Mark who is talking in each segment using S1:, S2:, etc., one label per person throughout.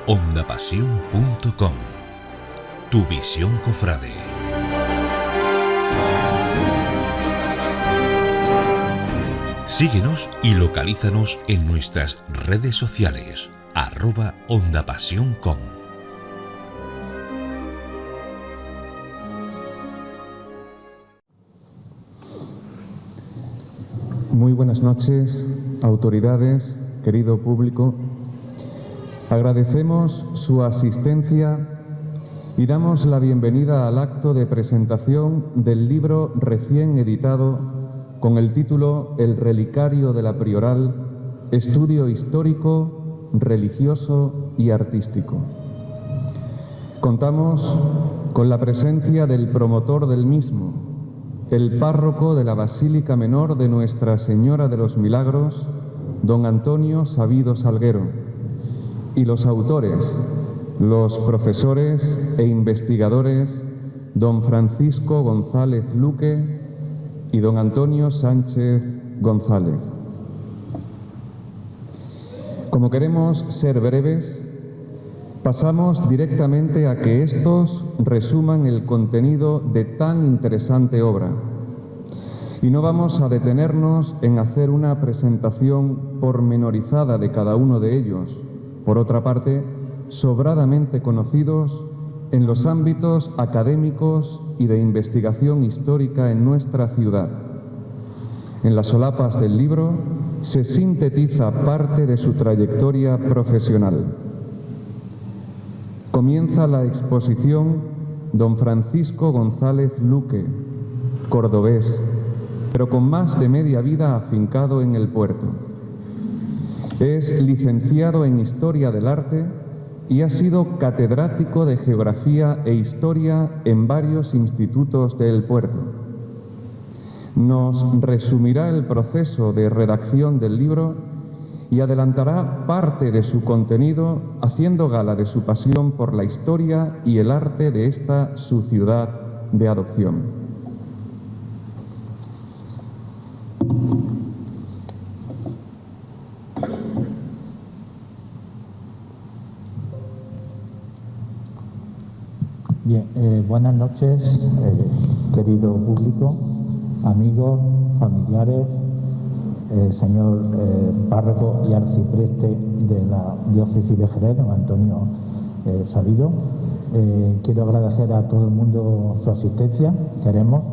S1: ondapasión.com. Tu visión cofrade. Síguenos y localízanos en nuestras redes sociales, @ondapasión.com.
S2: Muy buenas noches, autoridades, querido público. Agradecemos su asistencia y damos la bienvenida al acto de presentación del libro recién editado con el título El relicario de la Prioral, estudio histórico, religioso y artístico. Contamos con la presencia del promotor del mismo, el párroco de la Basílica Menor de Nuestra Señora de los Milagros, don Antonio Sabido Salguero, y los autores, los profesores e investigadores, don Francisco González Luque y don Antonio Sánchez González. Como queremos ser breves, pasamos directamente a que estos resuman el contenido de tan interesante obra. Y no vamos a detenernos en hacer una presentación pormenorizada de cada uno de ellos, por otra parte, sobradamente conocidos en los ámbitos académicos y de investigación histórica en nuestra ciudad. En las solapas del libro se sintetiza parte de su trayectoria profesional. Comienza la exposición don Francisco González Luque, cordobés, pero con más de media vida afincado en el puerto. Es licenciado en Historia del Arte y ha sido catedrático de Geografía e Historia en varios institutos del puerto. Nos resumirá el proceso de redacción del libro y adelantará parte de su contenido haciendo gala de su pasión por la historia y el arte de esta su ciudad de adopción.
S3: Bien, buenas noches, querido público, amigos, familiares, señor párroco y arcipreste de la diócesis de Jerez, don Antonio Sabido. Quiero agradecer a todo el mundo su asistencia. Queremos,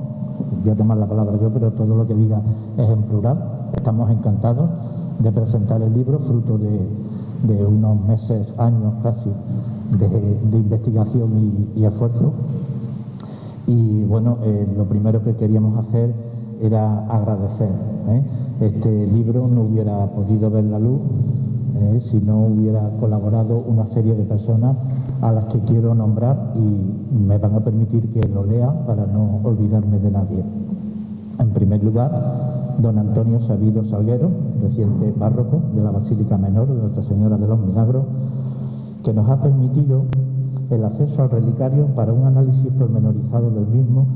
S3: voy a tomar la palabra yo, pero todo lo que diga es en plural. Estamos encantados de presentar el libro, fruto de unos meses, años casi, de investigación y esfuerzo. Y bueno, lo primero que queríamos hacer era agradecer. Este libro no hubiera podido ver la luz si no hubiera colaborado una serie de personas a las que quiero nombrar y me van a permitir que lo lea para no olvidarme de nadie. En primer lugar, don Antonio Sabido Salguero, reciente párroco de la Basílica Menor de Nuestra Señora de los Milagros, que nos ha permitido el acceso al relicario para un análisis pormenorizado del mismo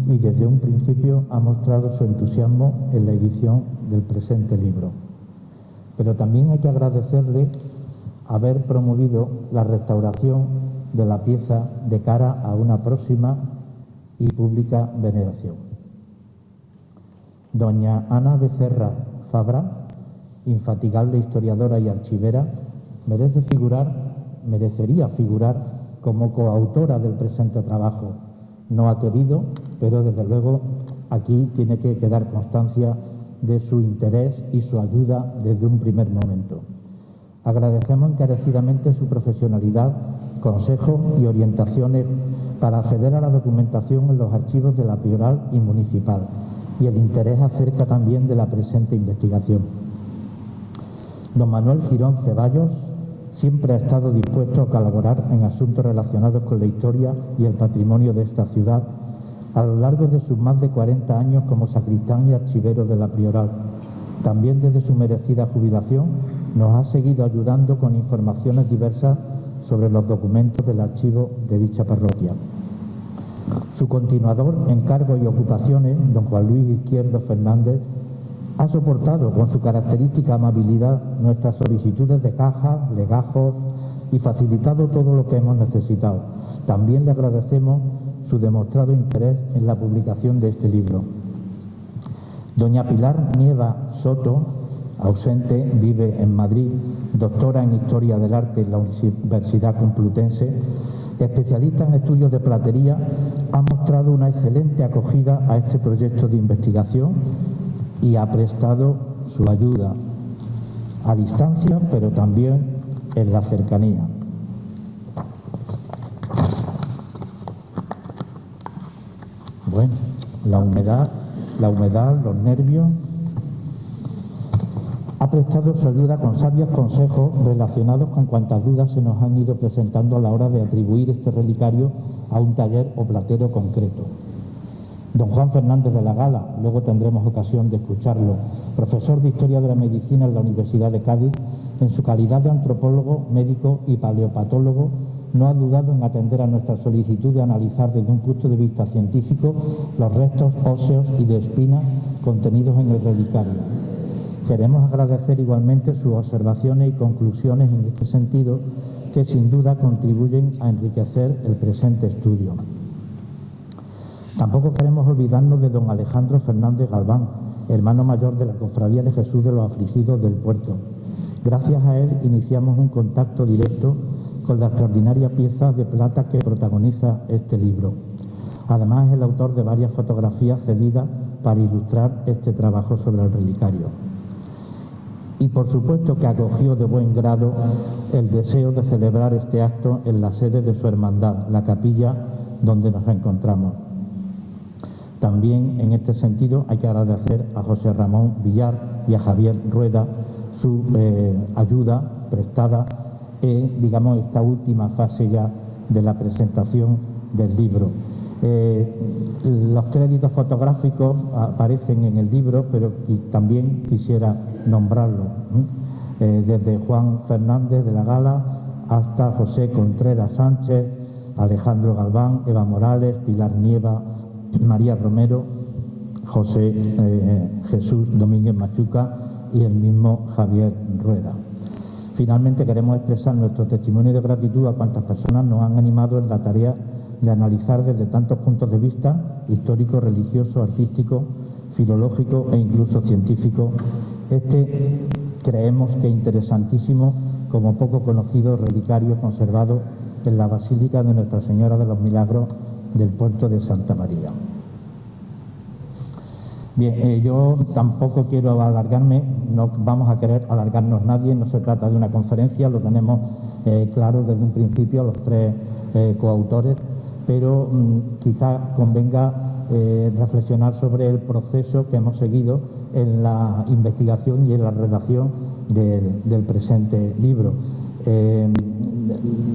S3: y desde un principio ha mostrado su entusiasmo en la edición del presente libro. Pero también hay que agradecerle haber promovido la restauración de la pieza de cara a una próxima y pública veneración. Doña Ana Becerra Fabra, infatigable historiadora y archivera, merecería figurar como coautora del presente trabajo. No ha querido, pero desde luego aquí tiene que quedar constancia de su interés y su ayuda desde un primer momento. Agradecemos encarecidamente su profesionalidad, consejos y orientaciones para acceder a la documentación en los archivos de la Prioral y Municipal y el interés acerca también de la presente investigación. Don Manuel Girón Ceballos siempre ha estado dispuesto a colaborar en asuntos relacionados con la historia y el patrimonio de esta ciudad a lo largo de sus más de 40 años como sacristán y archivero de la Prioral. También desde su merecida jubilación nos ha seguido ayudando con informaciones diversas sobre los documentos del archivo de dicha parroquia. Su continuador en cargos y ocupaciones, don Juan Luis Izquierdo Fernández, Ha soportado con su característica amabilidad nuestras solicitudes de cajas, legajos y facilitado todo lo que hemos necesitado. También le agradecemos su demostrado interés en la publicación de este libro. Doña Pilar Nieva Soto, ausente, vive en Madrid, doctora en Historia del Arte en la Universidad Complutense, especialista en estudios de platería, ha mostrado una excelente acogida a este proyecto de investigación y ha prestado su ayuda a distancia, pero también en la cercanía. Bueno, la humedad, los nervios. Ha prestado su ayuda con sabios consejos relacionados con cuantas dudas se nos han ido presentando a la hora de atribuir este relicario a un taller o platero concreto. Don Juan Fernández de la Gala, luego tendremos ocasión de escucharlo, profesor de Historia de la Medicina en la Universidad de Cádiz, en su calidad de antropólogo, médico y paleopatólogo, no ha dudado en atender a nuestra solicitud de analizar desde un punto de vista científico los restos óseos y de espinas contenidos en el relicario. Queremos agradecer igualmente sus observaciones y conclusiones en este sentido, que sin duda contribuyen a enriquecer el presente estudio. Tampoco queremos olvidarnos de don Alejandro Fernández Galván, hermano mayor de la Cofradía de Jesús de los Afligidos del Puerto. Gracias a él iniciamos un contacto directo con la extraordinaria pieza de plata que protagoniza este libro. Además, es el autor de varias fotografías cedidas para ilustrar este trabajo sobre el relicario. Y por supuesto que acogió de buen grado el deseo de celebrar este acto en la sede de su hermandad, la capilla donde nos encontramos. También en este sentido hay que agradecer a José Ramón Villar y a Javier Rueda su ayuda prestada en, digamos, esta última fase ya de la presentación del libro. Los créditos fotográficos aparecen en el libro, pero también quisiera nombrarlo, desde Juan Fernández de la Gala hasta José Contreras Sánchez, Alejandro Galván, Eva Morales, Pilar Nieva, María Romero, José Jesús Domínguez Machuca y el mismo Javier Rueda. Finalmente, queremos expresar nuestro testimonio de gratitud a cuantas personas nos han animado en la tarea de analizar desde tantos puntos de vista, histórico, religioso, artístico, filológico e incluso científico, creemos que interesantísimo, como poco conocido relicario conservado en la Basílica de Nuestra Señora de los Milagros del puerto de Santa María. Bien, yo tampoco quiero alargarme, no vamos a querer alargarnos nadie, no se trata de una conferencia, lo tenemos claro desde un principio los tres coautores, pero quizá convenga reflexionar sobre el proceso que hemos seguido en la investigación y en la redacción del presente libro.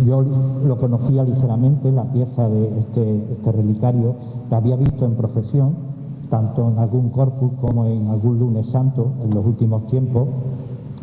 S3: Yo lo conocía ligeramente, la pieza de este relicario, la había visto en procesión, tanto en algún corpus como en algún lunes santo en los últimos tiempos,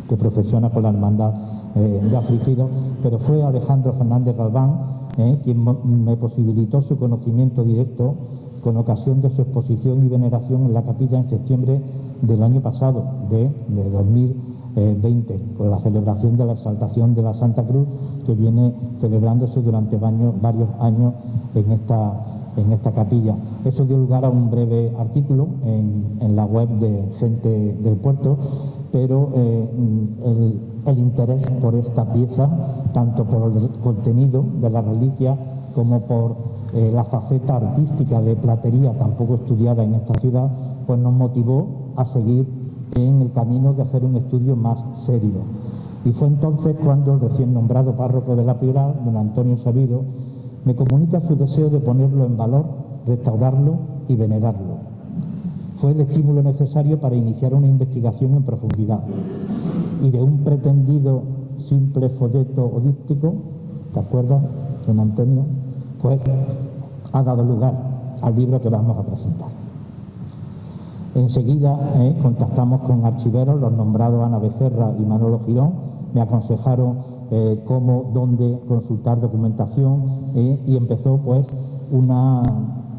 S3: que procesiona con la hermandad de afligidos, pero fue Alejandro Fernández Galván quien me posibilitó su conocimiento directo con ocasión de su exposición y veneración en la capilla en septiembre del año pasado, de 2020, con la celebración de la exaltación de la Santa Cruz, que viene celebrándose durante varios años en esta capilla. Eso dio lugar a un breve artículo en la web de Gente del Puerto, pero el interés por esta pieza, tanto por el contenido de la reliquia como por la faceta artística de platería tan poco estudiada en esta ciudad, pues nos motivó a seguir en el camino de hacer un estudio más serio. Y fue entonces cuando el recién nombrado párroco de la Prioral, don Antonio Sabido, me comunica su deseo de ponerlo en valor, restaurarlo y venerarlo. Fue el estímulo necesario para iniciar una investigación en profundidad. Y de un pretendido simple folleto o díptico, ¿te acuerdas, don Antonio? Pues ha dado lugar al libro que vamos a presentar. Enseguida contactamos con archiveros, los nombrados Ana Becerra y Manolo Girón, me aconsejaron cómo, dónde consultar documentación y empezó pues una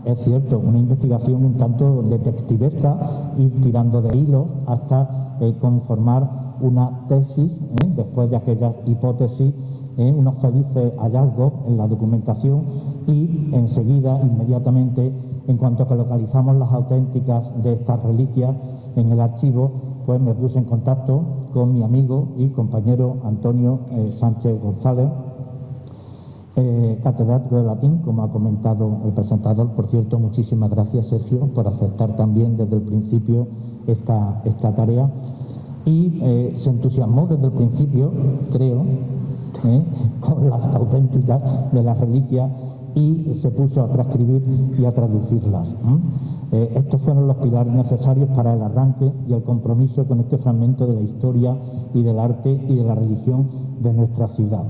S3: es cierto, una investigación un tanto detectivesca, ir tirando de hilos hasta conformar una tesis, después de aquellas hipótesis, unos felices hallazgos en la documentación y enseguida, inmediatamente, en cuanto que localizamos las auténticas de estas reliquias en el archivo, pues me puse en contacto con mi amigo y compañero Antonio Sánchez González, catedrático de latín, como ha comentado el presentador. Por cierto, muchísimas gracias, Sergio, por aceptar también desde el principio esta tarea. Y se entusiasmó desde el principio, creo, con las auténticas de las reliquias y se puso a transcribir y a traducirlas. Estos fueron los pilares necesarios para el arranque y el compromiso con este fragmento de la historia y del arte y de la religión de nuestra ciudad.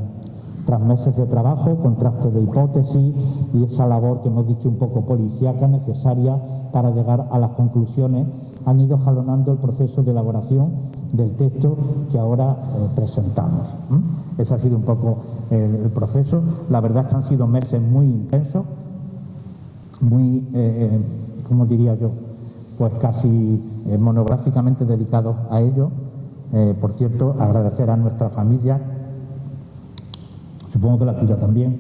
S3: Tras meses de trabajo, contraste de hipótesis y esa labor que hemos dicho un poco policíaca necesaria para llegar a las conclusiones, han ido jalonando el proceso de elaboración del texto que ahora presentamos. Ese ha sido un poco el proceso. La verdad es que han sido meses muy intensos, muy, ¿cómo diría yo? Pues casi monográficamente dedicados a ello. Por cierto, agradecer a nuestra familia, supongo que la tuya también,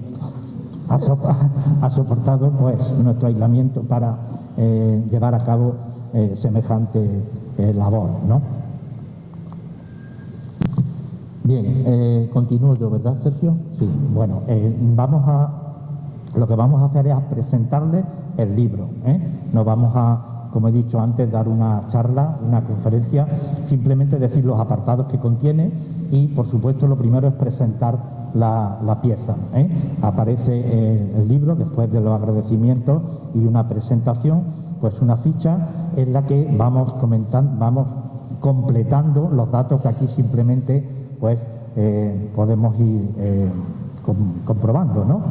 S3: ha soportado pues nuestro aislamiento para llevar a cabo semejante labor, ¿no? Bien, continúo yo, ¿verdad, Sergio? Sí, bueno, lo que vamos a hacer es presentarle el libro, No vamos a, como he dicho antes, dar una charla, una conferencia, simplemente decir los apartados que contiene y, por supuesto, lo primero es presentar la pieza. Aparece el libro, después de los agradecimientos y una presentación, pues una ficha en la que vamos completando los datos que aquí simplemente pues podemos ir comprobando, ¿no?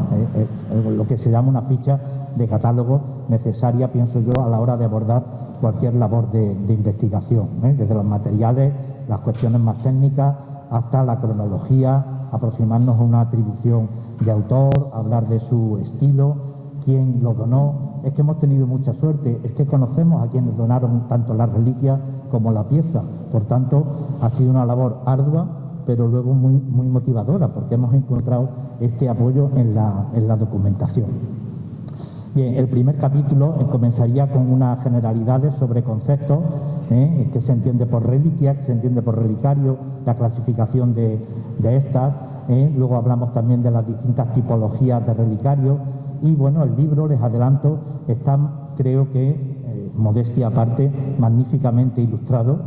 S3: Lo que se llama una ficha de catálogo necesaria, pienso yo, a la hora de abordar cualquier labor de investigación, desde los materiales, las cuestiones más técnicas, hasta la cronología, aproximarnos a una atribución de autor, hablar de su estilo, quién lo donó. Es que hemos tenido mucha suerte, es que conocemos a quienes donaron tanto la reliquia como la pieza. Por tanto, ha sido una labor ardua, pero luego muy, muy motivadora, porque hemos encontrado este apoyo en la documentación. Bien, el primer capítulo comenzaría con unas generalidades sobre conceptos, que se entiende por reliquia, que se entiende por relicario, la clasificación de estas. Luego hablamos también de las distintas tipologías de relicario. Y bueno, el libro, les adelanto, está, creo que, modestia aparte, magníficamente ilustrado,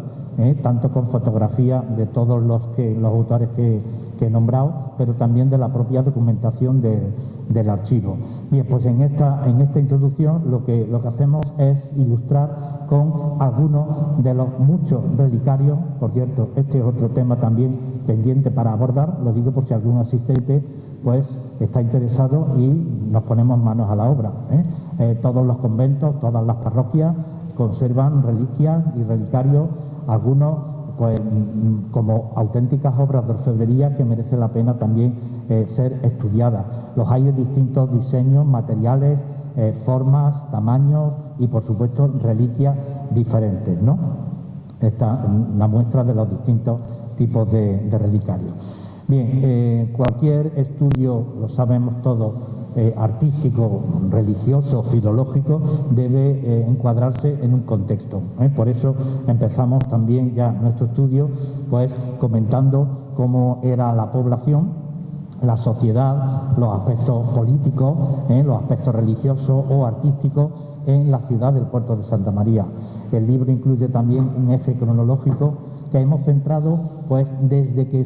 S3: tanto con fotografía de todos los autores que he nombrado, pero también de la propia documentación del archivo. Bien, pues en esta introducción lo que hacemos es ilustrar con algunos de los muchos relicarios. Por cierto, este es otro tema también pendiente para abordar, lo digo por si algún asistente pues está interesado y nos ponemos manos a la obra. Todos los conventos, todas las parroquias conservan reliquias y relicarios, algunos pues como auténticas obras de orfebrería que merece la pena también ser estudiadas. Los hay de distintos diseños, materiales, formas, tamaños y por supuesto reliquias diferentes, ¿no? Esta es una muestra de los distintos tipos de relicarios. Bien, cualquier estudio, lo sabemos todos, artístico, religioso, filológico, debe encuadrarse en un contexto. Por eso empezamos también ya nuestro estudio pues comentando cómo era la población, la sociedad, los aspectos políticos, los aspectos religiosos o artísticos en la ciudad del puerto de Santa María. El libro incluye también un eje cronológico que hemos centrado pues desde que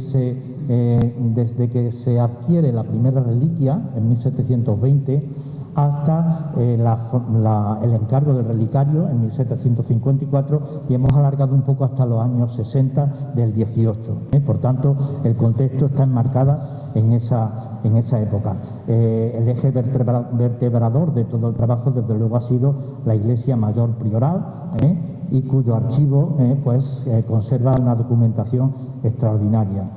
S3: se adquiere la primera reliquia en 1720 hasta el encargo del relicario en 1754 y hemos alargado un poco hasta los años 60 del 18. Por tanto, el contexto está enmarcado en esa época. El eje vertebrador de todo el trabajo, desde luego, ha sido la Iglesia Mayor Prioral, y cuyo archivo conserva una documentación extraordinaria.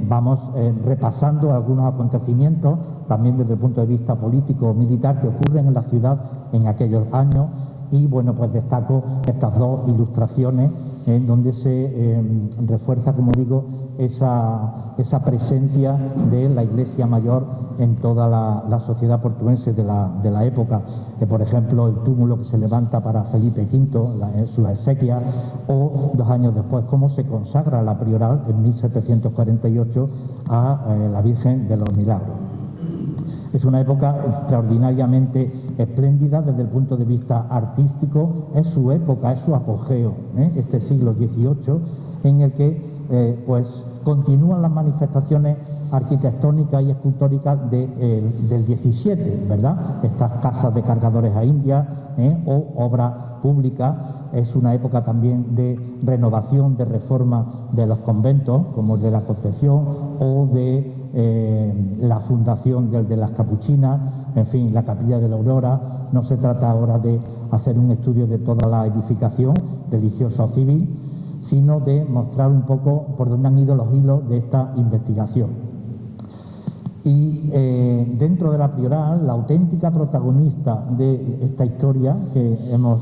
S3: Vamos repasando algunos acontecimientos, también desde el punto de vista político o militar, que ocurren en la ciudad en aquellos años, y bueno, pues destaco estas dos ilustraciones en donde se refuerza, como digo, esa presencia de la Iglesia Mayor en toda la sociedad portuense de la época. Por ejemplo, el túmulo que se levanta para Felipe V, sus exequias, o 2 años después cómo se consagra la prioral en 1748 a la Virgen de los Milagros. Es una época extraordinariamente espléndida desde el punto de vista artístico, es su época, es su apogeo, este siglo XVIII, en el que continúan las manifestaciones arquitectónicas y escultóricas del XVII, ¿verdad? Estas casas de cargadores a India o obra pública. Es una época también de renovación, de reforma de los conventos, como el de la Concepción o de la fundación del de las Capuchinas, en fin, la Capilla de la Aurora. No se trata ahora de hacer un estudio de toda la edificación religiosa o civil, sino de mostrar un poco por dónde han ido los hilos de esta investigación. Y dentro de la prioral, la auténtica protagonista de esta historia que hemos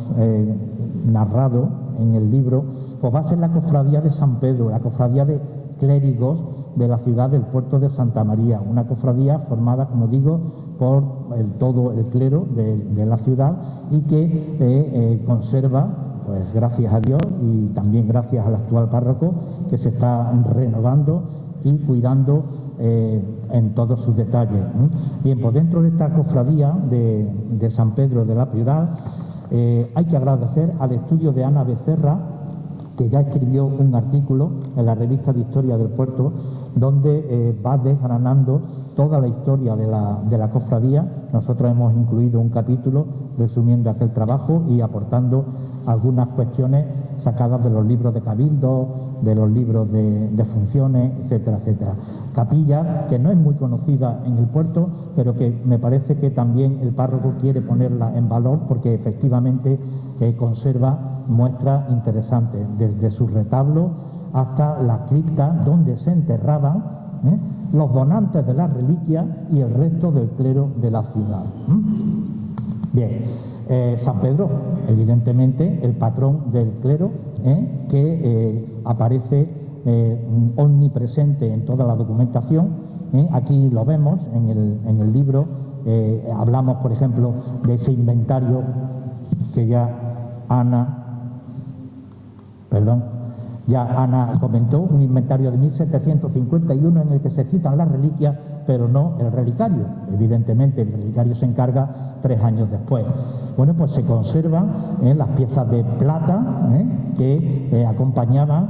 S3: narrado en el libro, pues va a ser la cofradía de San Pedro, la cofradía de clérigos de la ciudad del puerto de Santa María, una cofradía formada, como digo, por todo el clero de la ciudad y que conserva, pues gracias a Dios y también gracias al actual párroco, que se está renovando y cuidando en todos sus detalles. Bien, pues dentro de esta cofradía de San Pedro de la Prioral hay que agradecer al estudio de Ana Becerra, que ya escribió un artículo en la revista de Historia del Puerto, donde va desgranando toda la historia de la cofradía. Nosotros hemos incluido un capítulo resumiendo aquel trabajo y aportando algunas cuestiones sacadas de los libros de Cabildo, de los libros de funciones, etcétera, etcétera. Capilla que no es muy conocida en el puerto, pero que me parece que también el párroco quiere ponerla en valor porque efectivamente conserva muestras interesantes, desde su retablo hasta la cripta donde se enterraban los donantes de las reliquias y el resto del clero de la ciudad. Bien, San Pedro, evidentemente, el patrón del clero, que aparece omnipresente en toda la documentación. Aquí lo vemos en el libro. Hablamos, por ejemplo, de ese inventario que ya Ana comentó, un inventario de 1751 en el que se citan las reliquias, pero no el relicario. Evidentemente, el relicario se encarga 3 años después. Bueno, pues se conservan las piezas de plata que acompañaban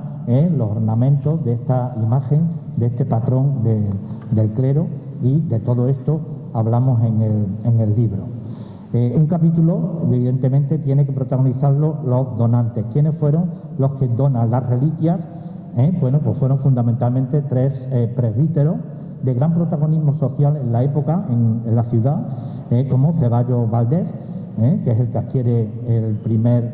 S3: los ornamentos de esta imagen, de este patrón del clero, y de todo esto hablamos en el libro. Un capítulo, evidentemente, tiene que protagonizarlo los donantes. ¿Quiénes fueron los que donan las reliquias? Bueno, pues fueron fundamentalmente 3 presbíteros de gran protagonismo social en la época, en la ciudad, como Ceballos Valdés, que es el que adquiere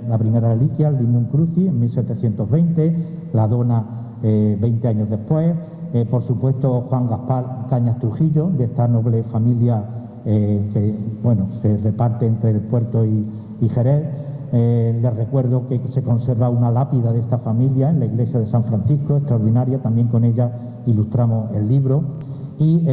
S3: la primera reliquia, el Lignum Crucis, en 1720, la dona 20 años después. Por supuesto, Juan Gaspar Cañas Trujillo, de esta noble familia que se reparte entre el puerto y Jerez. Les recuerdo que se conserva una lápida de esta familia en la iglesia de San Francisco, extraordinaria, también con ella ilustramos el libro. Y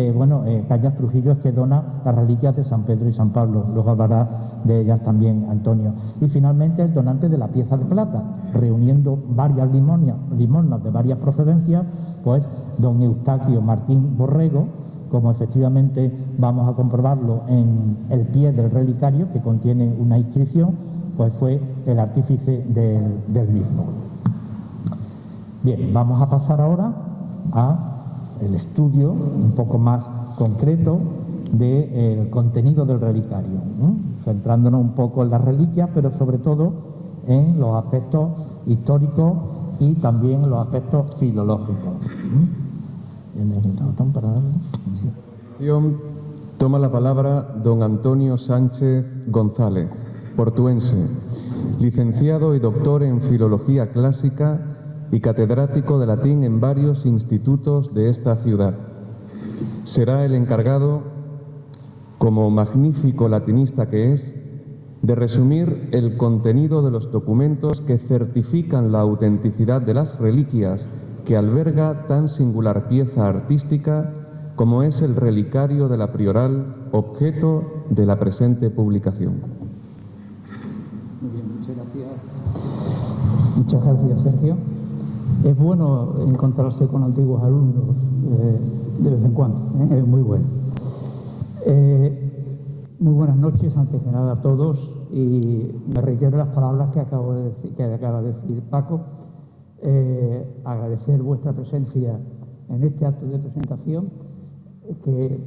S3: Cañas Trujillo es que dona las reliquias de San Pedro y San Pablo, luego hablará de ellas también Antonio. Y finalmente el donante de la pieza de plata, reuniendo varias limosnas de varias procedencias, pues don Eustaquio Martín Borrego, como efectivamente vamos a comprobarlo en el pie del relicario, que contiene una inscripción, pues fue el artífice del mismo. Bien, vamos a pasar ahora a el estudio un poco más concreto del contenido del relicario, centrándonos un poco en las reliquias, pero sobre todo en los aspectos históricos y también en los aspectos filológicos.
S2: Toma la palabra don Antonio Sánchez González. portuense, licenciado y doctor en Filología Clásica y catedrático de latín en varios institutos de esta ciudad. Será el encargado, como magnífico latinista que es, de resumir el contenido de los documentos que certifican la autenticidad de las reliquias que alberga tan singular pieza artística como es el relicario de la Prioral, objeto de la presente publicación.
S3: Muy bien, muchas gracias. Muchas gracias, Sergio. Es bueno encontrarse con antiguos alumnos de vez en cuando, es muy bueno. Muy buenas noches, antes que nada, a todos, y me reitero las palabras que acaba de decir Paco. Agradecer vuestra presencia en este acto de presentación, que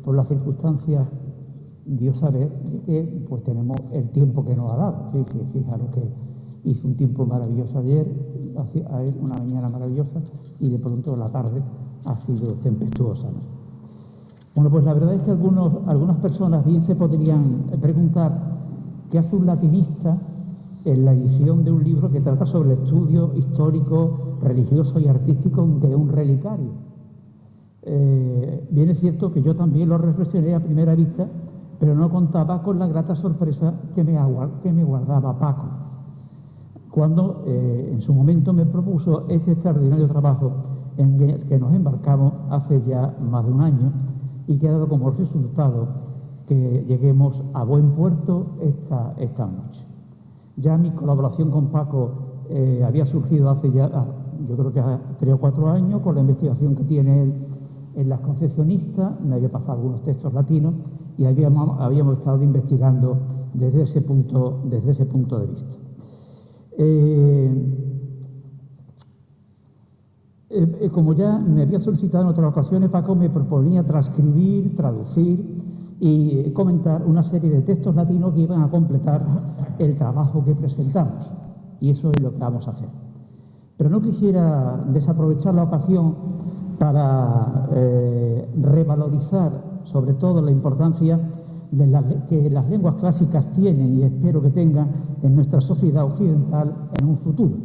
S3: por las circunstancias, Dios sabe que pues tenemos el tiempo que nos ha dado. ¿Sí? Fijaros que hizo un tiempo maravilloso ayer, una mañana maravillosa, y de pronto la tarde ha sido tempestuosa, ¿no? Bueno, pues la verdad es que algunas personas bien se podrían preguntar qué hace un latinista en la edición de un libro que trata sobre el estudio histórico, religioso y artístico de un relicario. Bien es cierto que yo también lo reflexioné a primera vista, pero no contaba con la grata sorpresa que me guardaba Paco, cuando en su momento me propuso este extraordinario trabajo en el que nos embarcamos hace ya más de un año y que ha dado como resultado que lleguemos a buen puerto esta noche. Ya mi colaboración con Paco había surgido hace ya, yo creo que 3 o 4 años, con la investigación que tiene él en Las Concepcionistas. Me había pasado algunos textos latinos y habíamos estado investigando desde ese punto de vista. Como ya me había solicitado en otras ocasiones, Paco me proponía transcribir, traducir y comentar una serie de textos latinos que iban a completar el trabajo que presentamos. Y eso es lo que vamos a hacer. Pero no quisiera desaprovechar la ocasión para revalorizar sobre todo la importancia que las lenguas clásicas tienen y espero que tengan en nuestra sociedad occidental en un futuro.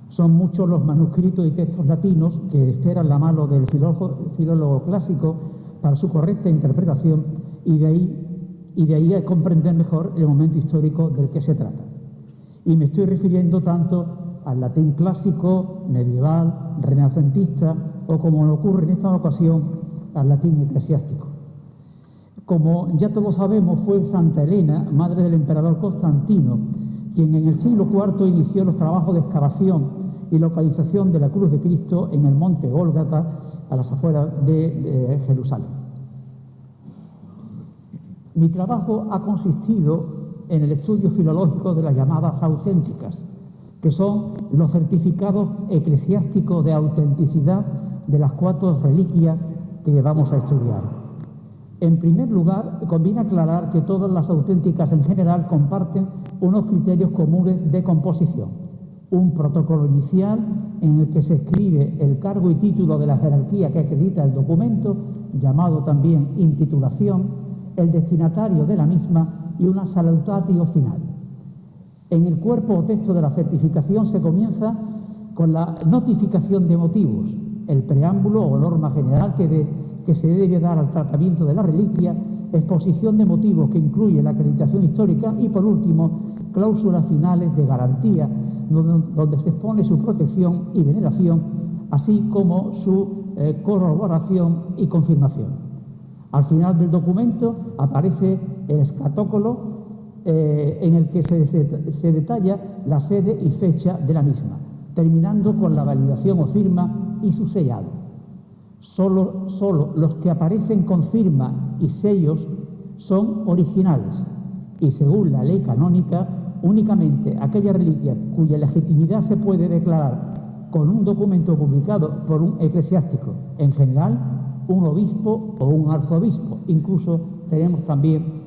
S3: Son muchos los manuscritos y textos latinos que esperan la mano del filólogo clásico para su correcta interpretación y de ahí a comprender mejor el momento histórico del que se trata. Y me estoy refiriendo tanto al latín clásico, medieval, renacentista o, como ocurre en esta ocasión, al latín eclesiástico. Como ya todos sabemos, fue Santa Elena, madre del emperador Constantino, quien en el siglo IV inició los trabajos de excavación y localización de la cruz de Cristo en el monte Gólgata, a las afueras de Jerusalén. Mi trabajo ha consistido en el estudio filológico de las llamadas auténticas, que son los certificados eclesiásticos de autenticidad de las 4 reliquias que vamos a estudiar. En primer lugar, conviene aclarar que todas las auténticas en general comparten unos criterios comunes de composición. Un protocolo inicial en el que se escribe el cargo y título de la jerarquía que acredita el documento, llamado también intitulación, el destinatario de la misma y una salutatio final. En el cuerpo o texto de la certificación se comienza con la notificación de motivos, el preámbulo o norma general que se debe dar al tratamiento de la reliquia, exposición de motivos que incluye la acreditación histórica y, por último, cláusulas finales de garantía, donde se expone su protección y veneración, así como su corroboración y confirmación. Al final del documento aparece el escatócolo en el que se detalla la sede y fecha de la misma, terminando con la validación o firma y su sellado. Solo los que aparecen con firma y sellos son originales y, según la ley canónica, únicamente aquella reliquia cuya legitimidad se puede declarar con un documento publicado por un eclesiástico, en general un obispo o un arzobispo. Incluso tenemos también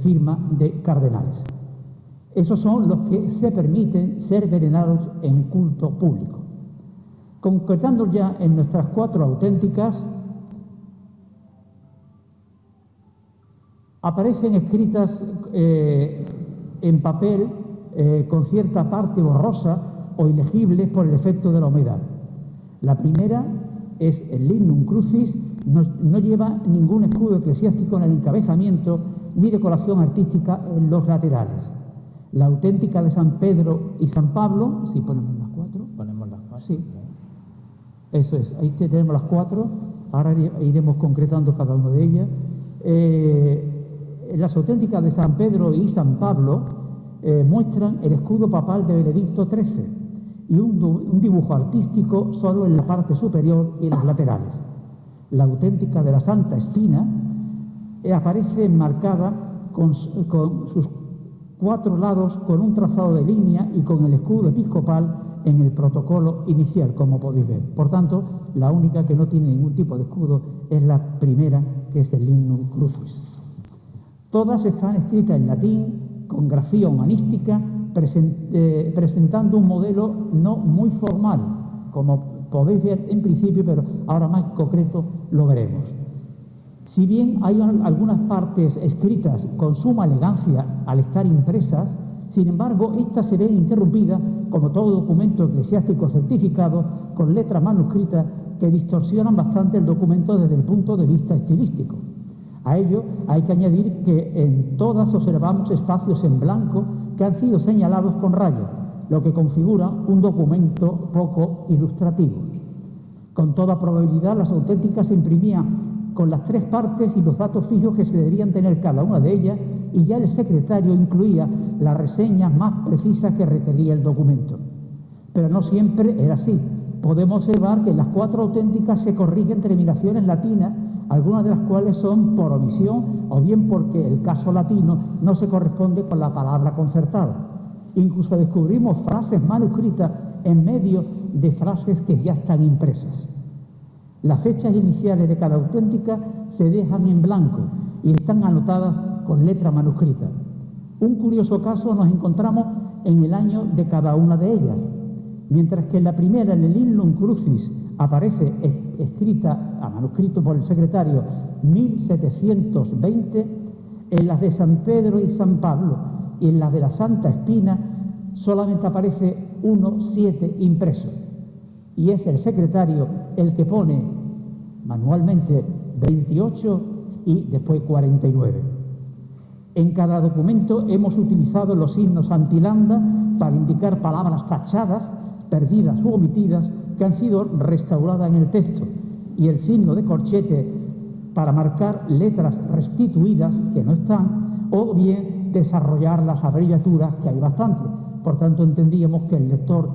S3: firma de cardenales. Esos son los que se permiten ser venerados en culto público. Concretando ya en nuestras 4 auténticas, aparecen escritas en papel con cierta parte borrosa o ilegible por el efecto de la humedad. La primera es el Lignum Crucis, no lleva ningún escudo eclesiástico en el encabezamiento ni decoración artística en los laterales. La auténtica de San Pedro y San Pablo, si ponemos las cuatro.
S4: Ponemos las cuatro.
S3: Sí. Eso es, ahí tenemos las cuatro, ahora iremos concretando cada una de ellas. Las auténticas de San Pedro y San Pablo muestran el escudo papal de Benedicto XIII y un dibujo artístico solo en la parte superior y en los laterales. La auténtica de la Santa Espina aparece enmarcada con sus 4 lados, con un trazado de línea y con el escudo episcopal en el protocolo inicial, como podéis ver. Por tanto, la única que no tiene ningún tipo de escudo es la primera, que es el Lignum Crucis. Todas están escritas en latín, con grafía humanística, presentando un modelo no muy formal, como podéis ver en principio, pero ahora más concreto lo veremos. Si bien hay algunas partes escritas con suma elegancia al estar impresas, sin embargo, estas se ven interrumpidas, como todo documento eclesiástico certificado, con letras manuscritas que distorsionan bastante el documento desde el punto de vista estilístico. A ello hay que añadir que en todas observamos espacios en blanco que han sido señalados con rayas, lo que configura un documento poco ilustrativo. Con toda probabilidad, las auténticas se imprimían con las 3 partes y los datos fijos que se deberían tener cada una de ellas, y ya el secretario incluía las reseñas más precisas que requería el documento. Pero no siempre era así. Podemos observar que en las 4 auténticas se corrigen terminaciones latinas, algunas de las cuales son por omisión o bien porque el caso latino no se corresponde con la palabra concertada. Incluso descubrimos frases manuscritas en medio de frases que ya están impresas. Las fechas iniciales de cada auténtica se dejan en blanco y están anotadas con letra manuscrita. Un curioso caso nos encontramos en el año de cada una de ellas. Mientras que en la primera, en el Lignum Crucis, aparece escrita a manuscrito por el secretario 1720, en las de San Pedro y San Pablo y en las de la Santa Espina solamente aparece 1,7 impreso. Y es el secretario el que pone manualmente 28 y después 49. En cada documento hemos utilizado los signos antilanda para indicar palabras tachadas, perdidas u omitidas que han sido restauradas en el texto, y el signo de corchete para marcar letras restituidas que no están, o bien desarrollar las abreviaturas, que hay bastante. Por tanto, entendíamos que el lector,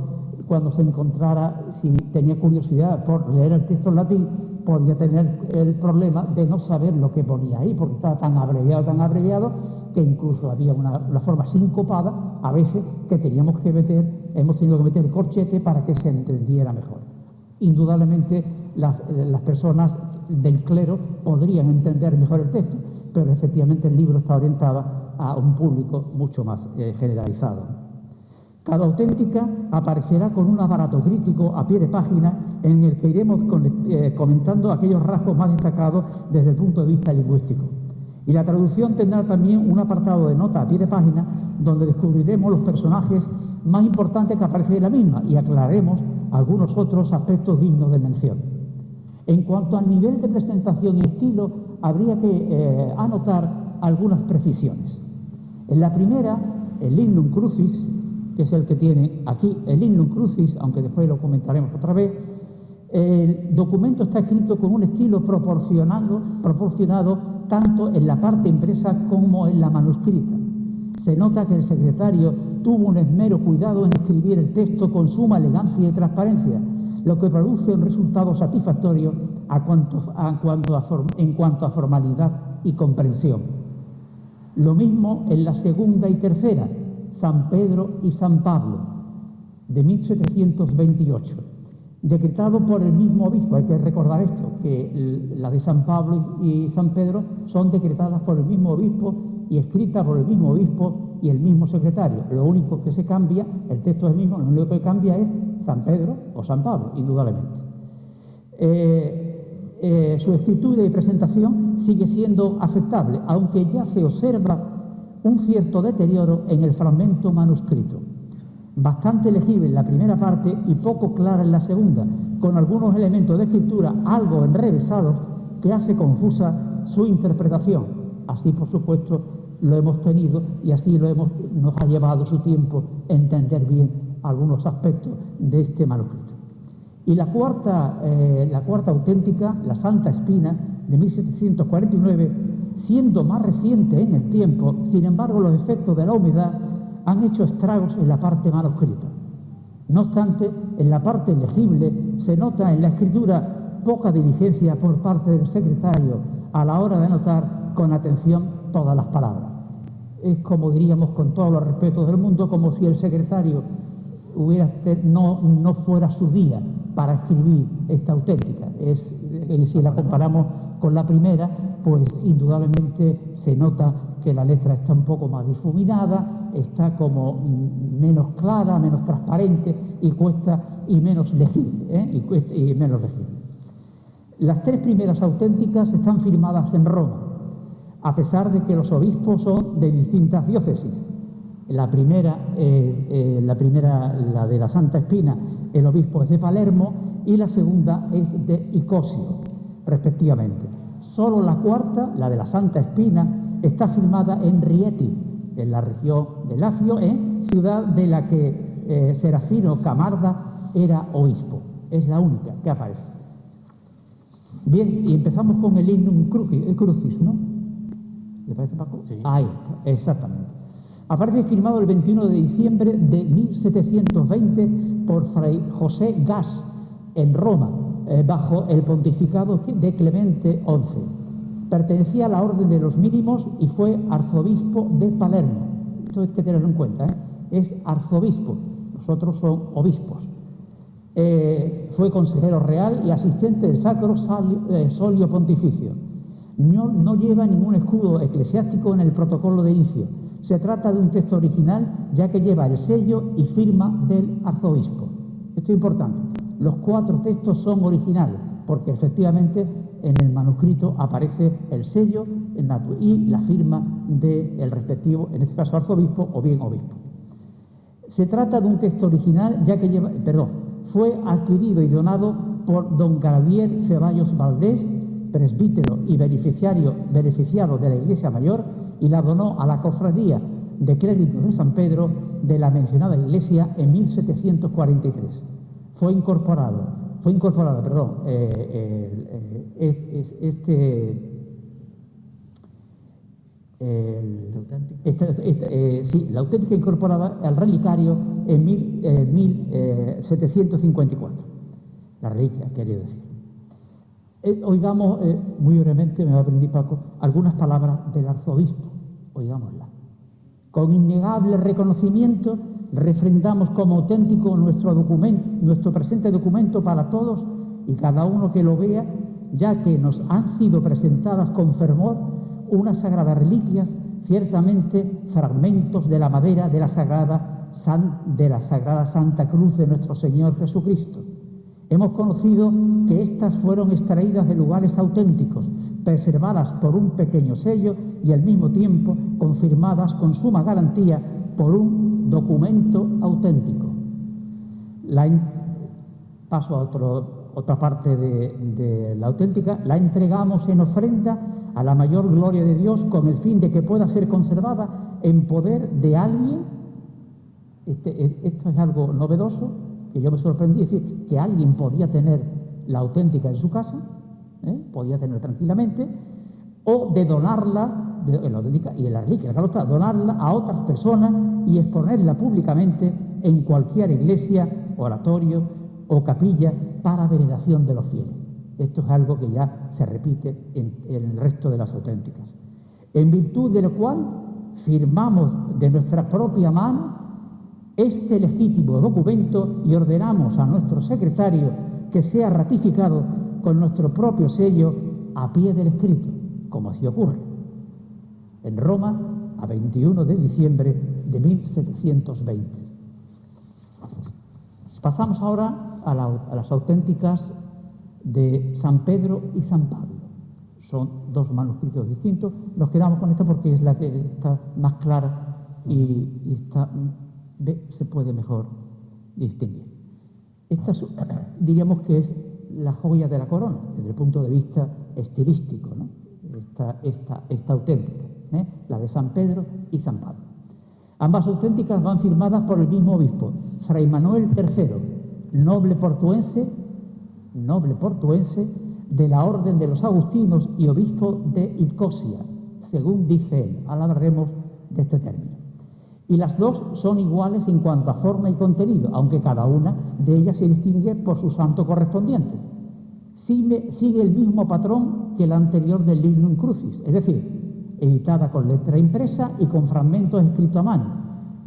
S3: cuando se encontrara, si tenía curiosidad por leer el texto en latín, podía tener el problema de no saber lo que ponía ahí, porque estaba tan abreviado, que incluso había una forma sincopada, a veces, que hemos tenido que meter el corchete para que se entendiera mejor. Indudablemente, las personas del clero podrían entender mejor el texto, pero efectivamente el libro está orientado a un público mucho más generalizado. Cada auténtica aparecerá con un aparato crítico a pie de página en el que iremos comentando aquellos rasgos más destacados desde el punto de vista lingüístico. Y la traducción tendrá también un apartado de nota a pie de página donde descubriremos los personajes más importantes que aparecen en la misma y aclararemos algunos otros aspectos dignos de mención. En cuanto al nivel de presentación y estilo, habría que anotar algunas precisiones. En la primera, el Lignum Crucis, que es el que tiene aquí, el Lignum Crucis, aunque después lo comentaremos otra vez, el documento está escrito con un estilo proporcionado tanto en la parte impresa como en la manuscrita. Se nota que el secretario tuvo un esmero cuidado en escribir el texto con suma elegancia y transparencia, lo que produce un resultado satisfactorio en cuanto a formalidad y comprensión. Lo mismo en la segunda y tercera, San Pedro y San Pablo, de 1728, decretado por el mismo obispo. Hay que recordar esto, que la de San Pablo y San Pedro son decretadas por el mismo obispo y escritas por el mismo obispo y el mismo secretario. Lo único que se cambia, el texto es el mismo, lo único que cambia es San Pedro o San Pablo, indudablemente. Su escritura y presentación sigue siendo aceptable, aunque ya se observa un cierto deterioro en el fragmento manuscrito, bastante legible en la primera parte y poco clara en la segunda, con algunos elementos de escritura algo enrevesados que hace confusa su interpretación. Así, por supuesto, lo hemos tenido y así nos ha llevado su tiempo entender bien algunos aspectos de este manuscrito. Y la cuarta auténtica, la Santa Espina, de 1749, siendo más reciente en el tiempo, sin embargo los efectos de la humedad han hecho estragos en la parte manuscrita. No obstante, en la parte legible se nota en la escritura poca diligencia por parte del secretario a la hora de anotar con atención todas las palabras. Es, como diríamos con todos los respetos del mundo, como si el secretario no fuera su día para escribir esta auténtica. Y si la comparamos con la primera, pues indudablemente se nota que la letra está un poco más difuminada, está como menos clara, menos transparente y menos legible, y menos legible. Las tres primeras auténticas están firmadas en Roma, a pesar de que los obispos son de distintas diócesis. La primera, la de la Santa Espina, el obispo es de Palermo y la segunda es de Icosio, respectivamente. Solo la cuarta, la de la Santa Espina, está firmada en Rieti, en la región de Lacio, ciudad de la que Serafino Camarda era obispo. Es la única que aparece. Bien, y empezamos con el Lignum Crucis, ¿no? ¿Le parece, Paco? Sí. Ahí está, exactamente. Aparece firmado el 21 de diciembre de 1720 por Fray José Gas en Roma, bajo el pontificado de Clemente XI. Pertenecía a la Orden de los Mínimos y fue arzobispo de Palermo. Esto hay que tenerlo en cuenta, es arzobispo, nosotros son obispos. Fue consejero real y asistente del Sacro Solio Pontificio. No lleva ningún escudo eclesiástico en el protocolo de inicio. Se trata de un texto original, ya que lleva el sello y firma del arzobispo. Esto es importante. Los 4 textos son originales, porque efectivamente en el manuscrito aparece el sello y la firma del respectivo, en este caso arzobispo o bien obispo. Se trata de un texto original, ya que fue adquirido y donado por don Gabriel Ceballos Valdés, presbítero y beneficiado de la Iglesia Mayor, y la donó a la Cofradía de Clérigos de San Pedro de la mencionada iglesia en 1743. Fue incorporada, la auténtica incorporada al relicario en 1754. La reliquia, quería decir. Oigamos muy brevemente, me va a permitir Paco, algunas palabras del arzobispo. Oigámoslas. Con innegable reconocimiento refrendamos como auténtico nuestro presente documento para todos y cada uno que lo vea, ya que nos han sido presentadas con fervor unas sagradas reliquias, ciertamente fragmentos de la madera de la sagrada Santa Cruz de nuestro Señor Jesucristo. Hemos conocido que éstas fueron extraídas de lugares auténticos, preservadas por un pequeño sello y al mismo tiempo confirmadas con suma garantía por un documento auténtico. Paso a otra parte de la auténtica. La entregamos en ofrenda a la mayor gloria de Dios con el fin de que pueda ser conservada en poder de alguien. Esto es algo novedoso, que yo me sorprendí, es decir, que alguien podía tener la auténtica en su casa, podía tener tranquilamente, o de donarla, la auténtica y la reliquia, claro está, donarla a otras personas y exponerla públicamente en cualquier iglesia, oratorio o capilla para veneración de los fieles. Esto es algo que ya se repite en el resto de las auténticas. En virtud de lo cual firmamos de nuestra propia mano este legítimo documento y ordenamos a nuestro secretario que sea ratificado con nuestro propio sello a pie del escrito, como así ocurre. En Roma, a 21 de diciembre de 1720. Pasamos ahora a las auténticas de San Pedro y San Pablo.
S4: Son dos manuscritos distintos. Nos quedamos con esta porque es la que está más clara y se puede mejor distinguir. Esta diríamos que es la joya de la corona, desde el punto de vista estilístico, ¿no? Esta auténtica, la de San Pedro y San Pablo. Ambas auténticas van firmadas por el mismo obispo, Fray Manuel III, noble portuense de la Orden de los Agustinos y obispo de Nicosia, según dice él. Ahora hablaremos de este término. Y las dos son iguales en cuanto a forma y contenido, aunque cada una de ellas se distingue por su santo correspondiente. Sigue el mismo patrón que la anterior del Lignum Crucis, es decir, editada con letra impresa y con fragmentos escritos a mano.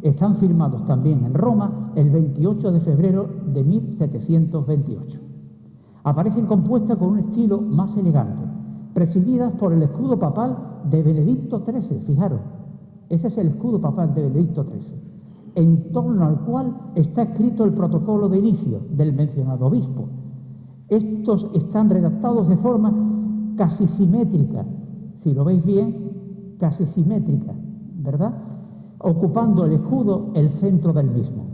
S4: Están firmados también en Roma el 28 de febrero de 1728. Aparecen compuestas con un estilo más elegante, presididas por el escudo papal de Benedicto XIII, fijaros. Ese es el escudo papal de Benedicto XIII, en torno al cual está escrito el protocolo de inicio del mencionado obispo. Estos están redactados de forma casi simétrica, si lo veis bien, casi simétrica, ¿verdad? Ocupando el escudo el centro del mismo.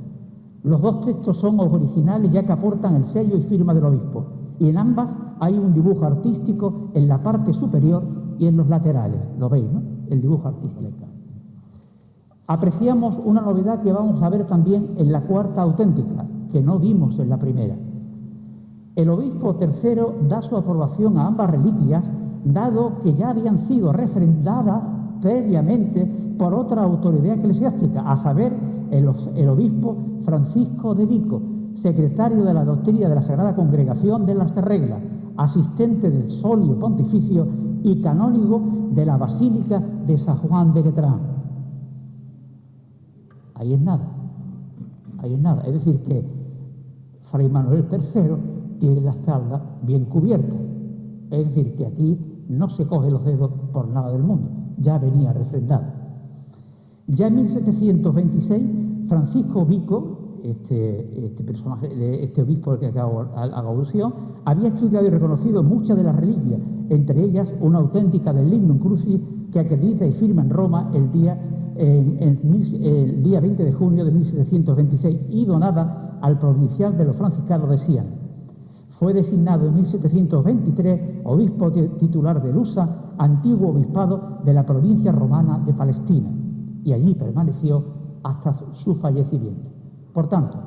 S4: Los dos textos son originales ya que aportan el sello y firma del obispo, y en ambas hay un dibujo artístico en la parte superior y en los laterales. ¿Lo veis, no? El dibujo artístico. Apreciamos una novedad que vamos a ver también en la cuarta auténtica, que no vimos en la primera. El obispo III da su aprobación a ambas reliquias, dado que ya habían sido refrendadas previamente por otra autoridad eclesiástica, a saber, el obispo Francisco de Vico, secretario de la doctrina de la Sagrada Congregación de las Reglas, asistente del solio pontificio y canónigo de la Basílica de San Juan de Letrán. Ahí es nada. Es decir, que Fray Manuel III tiene la espalda bien cubierta. Es decir, que aquí no se coge los dedos por nada del mundo. Ya venía refrendado. Ya en 1726, Francisco Vico, este personaje, este obispo al que hago alusión, había estudiado y reconocido muchas de las reliquias, entre ellas una auténtica del Lignum Crucis que acredita y firma en Roma el día 20 de junio de 1726 y donada al provincial de los franciscanos de Siena. Fue designado en 1723 obispo titular de Lusa, antiguo obispado de la provincia romana de Palestina, y allí permaneció hasta su fallecimiento. Por tanto,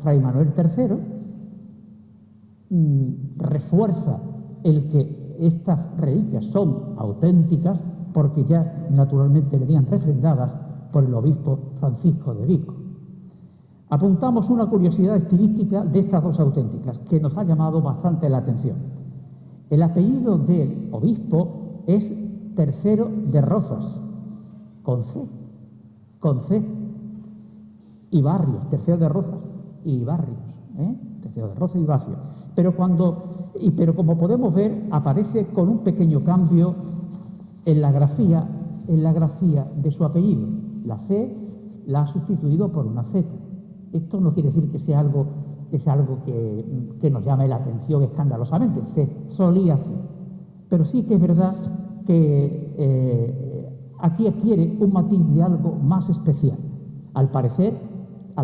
S4: Fray Manuel III refuerza el que estas reliquias son auténticas porque ya naturalmente venían refrendadas por el obispo Francisco de Vico. Apuntamos una curiosidad estilística de estas dos auténticas que nos ha llamado bastante la atención. El apellido del obispo es Tercero de Rozas, con C, y Barrios, Tercero de Rozas y Barrios, Tercero de Rozas y Barrios. Pero como podemos ver, aparece con un pequeño cambio en la grafía de su apellido. La C la ha sustituido por una Z. Esto no quiere decir que sea algo que nos llame la atención escandalosamente, se solía hacer. Pero sí que es verdad que aquí adquiere un matiz de algo más especial. Al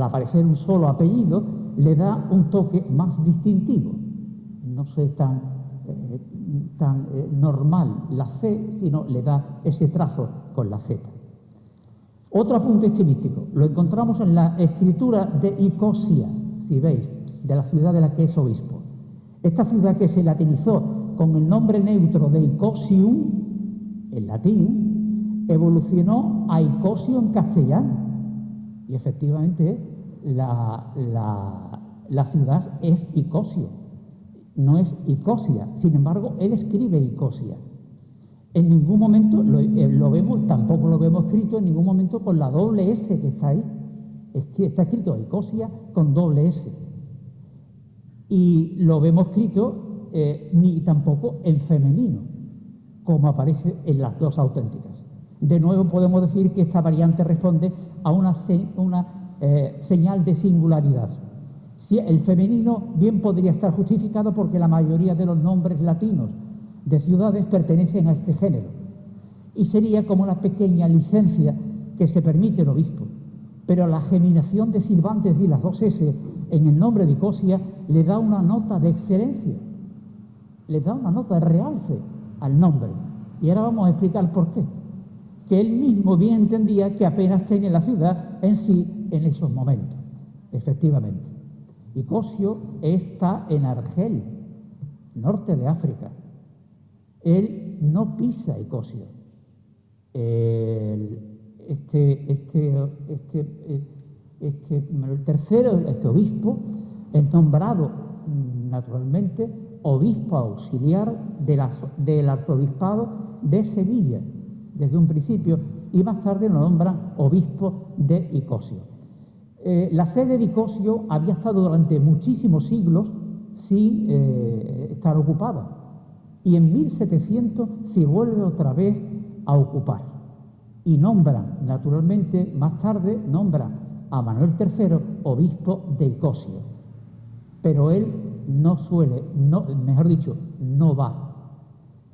S4: aparecer un solo apellido, le da un toque más distintivo. No sé, tan normal la C, sino le da ese trazo con la Z. Otro apunte estilístico, lo encontramos en la escritura de Nicosia, si veis, de la ciudad de la que es obispo. Esta ciudad, que se latinizó con el nombre neutro de Icosium, en latín, evolucionó a Icosio en castellano. Y efectivamente la ciudad es Icosio, no es Nicosia. Sin embargo, él escribe Nicosia. En ningún momento lo vemos, tampoco lo vemos escrito en ningún momento con la doble S que está ahí. Está escrito Nicosia con doble S. Y lo vemos escrito ni tampoco en femenino, como aparece en las dos auténticas. De nuevo podemos decir que esta variante responde a una señal de singularidad. Si el femenino bien podría estar justificado porque la mayoría de los nombres latinos de ciudades pertenecen a este género. Y sería como una pequeña licencia que se permite el obispo. Pero la geminación de Cervantes y las dos S en el nombre de Nicosia le da una nota de excelencia, le da una nota de realce al nombre. Y ahora vamos a explicar por qué. Que él mismo bien entendía que apenas tenía la ciudad en sí en esos momentos, efectivamente. Nicosio está en Argel, norte de África. Él no pisa Nicosio. Manuel III, este obispo, es nombrado naturalmente obispo auxiliar del arzobispado de Sevilla desde un principio, y más tarde lo nombran obispo de Nicosio. La sede de Nicosio había estado durante muchísimos siglos sin estar ocupada, y en 1700 se vuelve otra vez a ocupar. Y nombran, naturalmente, más tarde, nombran a Manuel III obispo de Nicosio. Pero él no suele, mejor dicho, no va.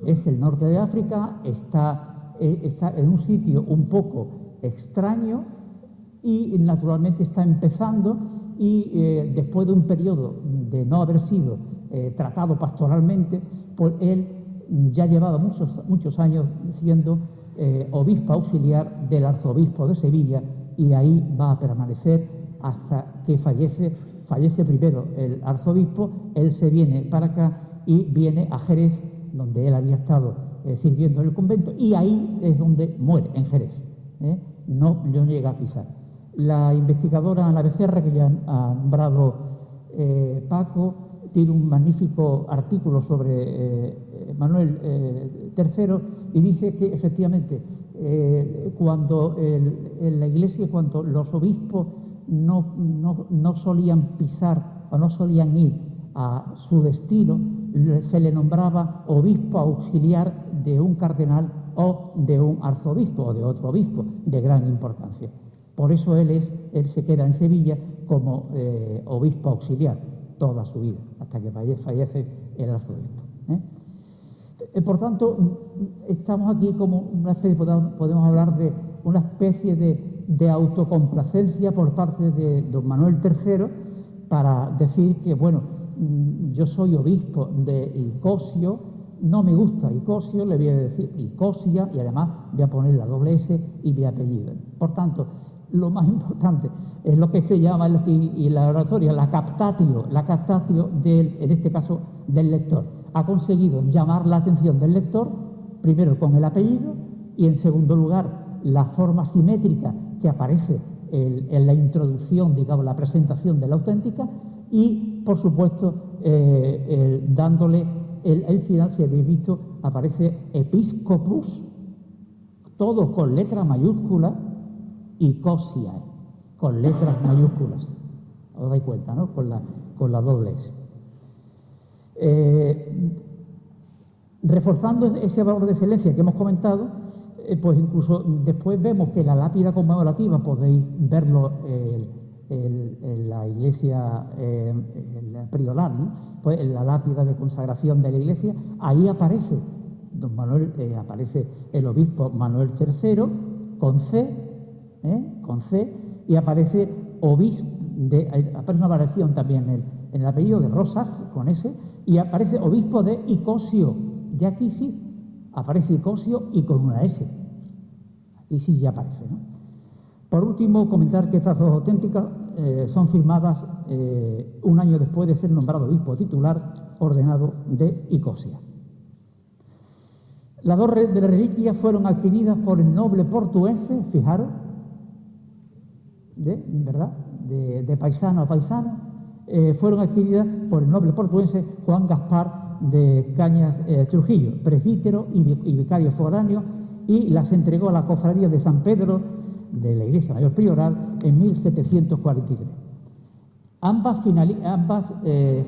S4: Es el norte de África, está en un sitio un poco extraño y naturalmente está empezando y después de un periodo de no haber sido tratado pastoralmente, pues él ya llevaba muchos años siendo obispo auxiliar del arzobispo de Sevilla, y ahí va a permanecer hasta que fallece primero el arzobispo. Él se viene para acá y viene a Jerez, donde él había estado sirviendo en el convento, y ahí es donde muere, en Jerez. No llega a pisar. La investigadora Ana Becerra, que ya ha nombrado Paco, tiene un magnífico artículo sobre Manuel III, y dice que efectivamente cuando en la Iglesia, cuando los obispos no solían pisar o no solían ir a su destino, se le nombraba obispo auxiliar de un cardenal o de un arzobispo o de otro obispo de gran importancia. Por eso él se queda en Sevilla como obispo auxiliar toda su vida, hasta que fallece el arzobispo. Por tanto, estamos aquí como una especie, podemos hablar de una especie de autocomplacencia por parte de don Manuel III, para decir que, bueno, yo soy obispo de Nicosio, no me gusta Nicosio, le voy a decir Nicosia, y además voy a poner la doble S y mi apellido. Por tanto, lo más importante es lo que se llama en la oratoria la captatio en este caso del lector. Ha conseguido llamar la atención del lector, primero con el apellido, y en segundo lugar la forma simétrica que aparece en la introducción, digamos, la presentación de la auténtica, y por supuesto dándole el final, si habéis visto, aparece episcopus, todo con letra mayúscula, y Nicosia, con letras mayúsculas. Os dais cuenta, ¿no? Con la doble S. Reforzando ese valor de excelencia que hemos comentado, pues incluso después vemos que la lápida conmemorativa, podéis verlo en la iglesia prioral, ¿no? Pues en la lápida de consagración de la iglesia, ahí aparece aparece el obispo Manuel III con C, y aparece obispo aparece una variación también en el apellido de Rosas con S, y aparece obispo de Nicosio. Ya aquí sí aparece Nicosio y con una S. Aquí sí ya aparece, ¿no? Por último, comentar que estas dos auténticas son firmadas un año después de ser nombrado obispo titular ordenado de Nicosia. Las dos de las reliquias fueron adquiridas por el noble portuense, fijaros, ¿verdad? De paisano a paisano, fueron adquiridas por el noble portuense Juan Gaspar de Cañas Trujillo, presbítero y vicario foráneo, y las entregó a la cofradía de San Pedro de la Iglesia Mayor Prioral en 1743.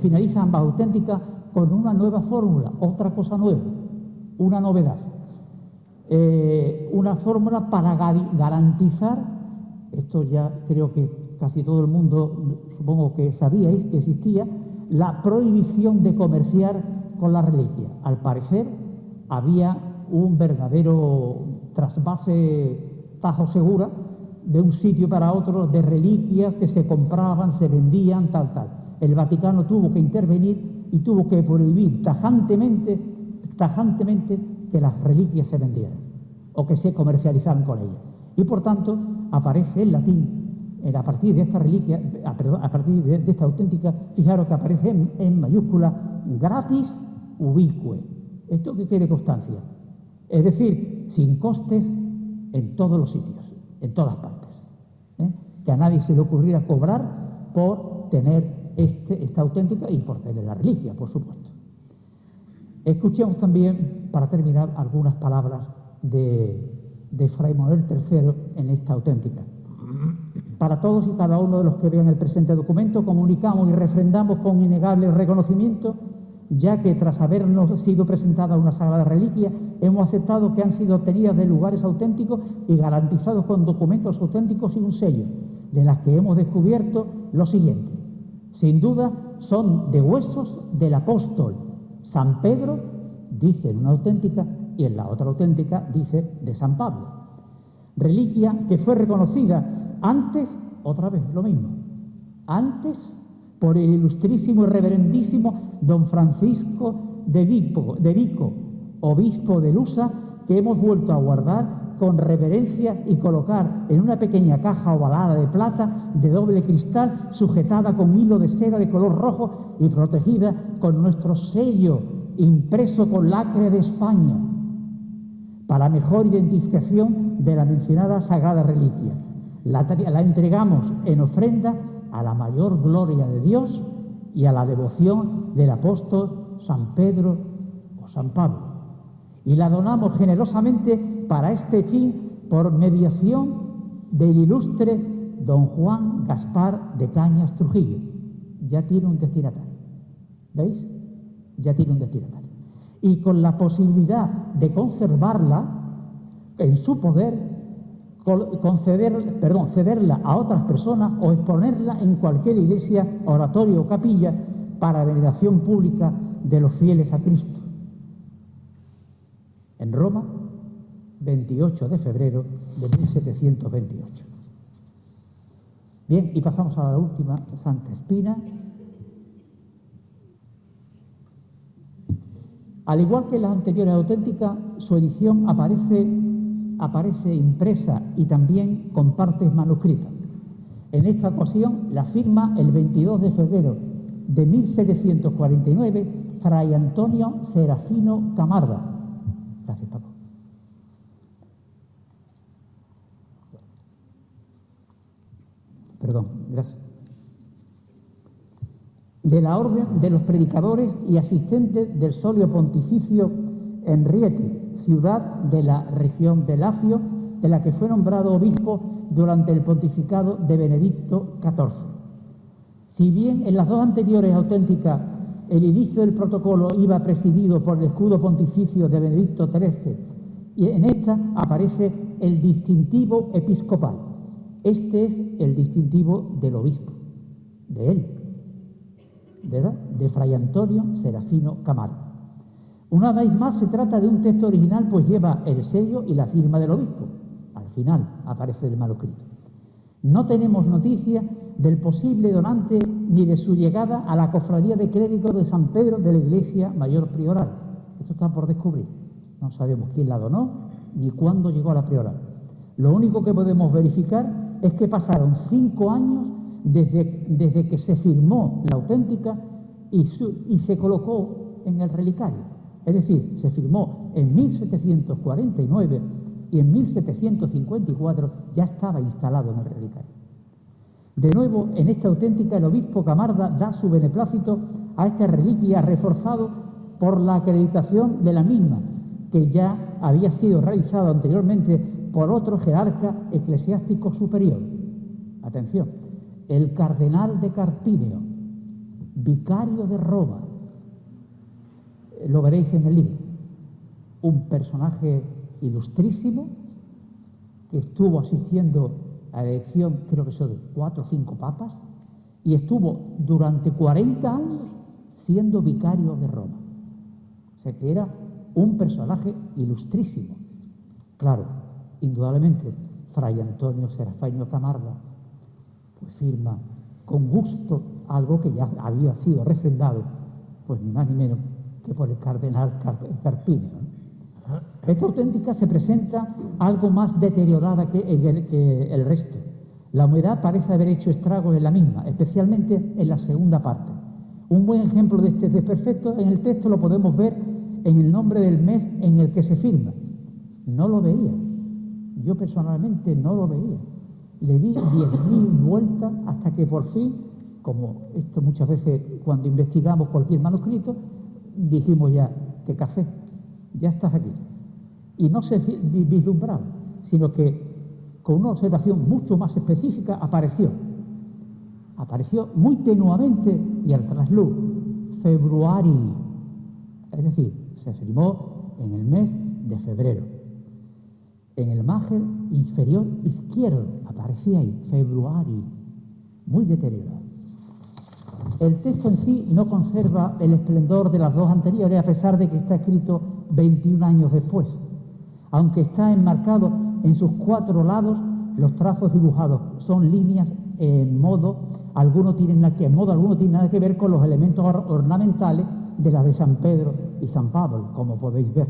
S4: Finalizan ambas auténticas con una nueva fórmula, otra cosa nueva, una novedad. Una fórmula para garantizar, esto ya creo que casi todo el mundo, supongo que sabíais que existía, la prohibición de comerciar con la reliquia. Al parecer, había un verdadero trasvase Tajo Segura de un sitio para otro de reliquias que se compraban, se vendían, tal. El Vaticano tuvo que intervenir y tuvo que prohibir tajantemente que las reliquias se vendieran o que se comercializaran con ellas. Y por tanto aparece en latín, a partir de esta reliquia, a partir de esta auténtica, fijaros que aparece en mayúscula gratis ubique. Esto que quede constancia. Es decir, sin costes en todos los sitios, en todas partes. Que a nadie se le ocurriera cobrar por tener esta auténtica y por tener la reliquia, por supuesto. Escuchemos también, para terminar, algunas palabras de Fray Manuel III en esta auténtica. Para todos y cada uno de los que vean el presente documento, comunicamos y refrendamos con innegable reconocimiento, ya que tras habernos sido presentada una sagrada reliquia, hemos aceptado que han sido obtenidas de lugares auténticos y garantizados con documentos auténticos y un sello, de las que hemos descubierto lo siguiente. Sin duda, son de huesos del apóstol San Pedro, dice en una auténtica, y en la otra auténtica dice de San Pablo. Reliquia que fue reconocida antes, otra vez lo mismo, antes por el ilustrísimo y reverendísimo don Francisco de Vico, obispo de Lusa, que hemos vuelto a guardar con reverencia y colocar en una pequeña caja ovalada de plata de doble cristal, sujetada con hilo de seda de color rojo y protegida con nuestro sello impreso con lacre de España, para mejor identificación de la mencionada sagrada reliquia. La entregamos en ofrenda a la mayor gloria de Dios y a la devoción del apóstol San Pedro o San Pablo. Y la donamos generosamente para este fin por mediación del ilustre don Juan Gaspar de Cañas Trujillo. Ya tiene un destinatario. ¿Veis? Ya tiene un destinatario. Y con posibilidad de conservarla en su poder, cederla a otras personas o exponerla en cualquier iglesia, oratorio o capilla para veneración pública de los fieles a Cristo. En Roma, 28 de febrero de 1728. Bien, y pasamos a la última, Santa Espina. Al igual que las anteriores auténticas, su edición aparece impresa y también con partes manuscritas. En esta ocasión la firma el 22 de febrero de 1749 Fray Antonio Serafino Camarda. Gracias, Paco. Perdón, gracias. De la Orden de los Predicadores y asistentes del Solio Pontificio en Rieti, ciudad de la región de Lacio, de la que fue nombrado obispo durante el pontificado de Benedicto XIV. Si bien en las dos anteriores auténticas el inicio del protocolo iba presidido por el escudo pontificio de Benedicto XIII, y en esta aparece el distintivo episcopal. Este es el distintivo del obispo, de él, ¿verdad? De Fray Antonio Serafino Camarda. Una vez más se trata de un texto original, pues lleva el sello y la firma del obispo. Al final aparece el manuscrito. No tenemos noticia del posible donante ni de su llegada a la cofradía de clérigos de San Pedro de la Iglesia Mayor Prioral. Esto está por descubrir. No sabemos quién la donó ni cuándo llegó a la prioral. Lo único que podemos verificar es que pasaron 5 años desde que se firmó la auténtica y se colocó en el relicario. Es decir, se firmó en 1749 y en 1754 ya estaba instalado en el relicario. De nuevo, en esta auténtica, el obispo Camarda da su beneplácito a esta reliquia, reforzado por la acreditación de la misma, que ya había sido realizada anteriormente por otro jerarca eclesiástico superior. Atención, el cardenal de Carpíneo, vicario de Roma. Lo veréis en el libro. Un personaje ilustrísimo que estuvo asistiendo a la elección, creo que son de 4 o 5 papas, y estuvo durante 40 años siendo vicario de Roma. O sea que era un personaje ilustrísimo. Claro, indudablemente, Fray Antonio Serafeño Camarda pues firma con gusto algo que ya había sido refrendado, pues ni más ni menos que por el cardenal Carpinio, ¿no? Esta auténtica se presenta algo más deteriorada que el resto. La humedad parece haber hecho estragos en la misma, especialmente en la segunda parte. Un buen ejemplo de este desperfecto en el texto lo podemos ver en el nombre del mes en el que se firma. No lo veía. Yo personalmente no lo veía. Le di 10.000 vueltas hasta que por fin, como esto muchas veces cuando investigamos cualquier manuscrito, dijimos ya, qué café, ya estás aquí. Y no se vislumbraba, sino que con una observación mucho más específica apareció muy tenuamente y al trasluz, februari, es decir, se firmó en el mes de febrero. En el margen inferior izquierdo aparecía ahí, februari, muy deteriorado. El texto en sí no conserva el esplendor de las dos anteriores, a pesar de que está escrito 21 años después, aunque está enmarcado en sus 4 lados. Los trazos dibujados son líneas en modo, alguno tiene nada que ver con los elementos ornamentales de las de San Pedro y San Pablo, como podéis ver.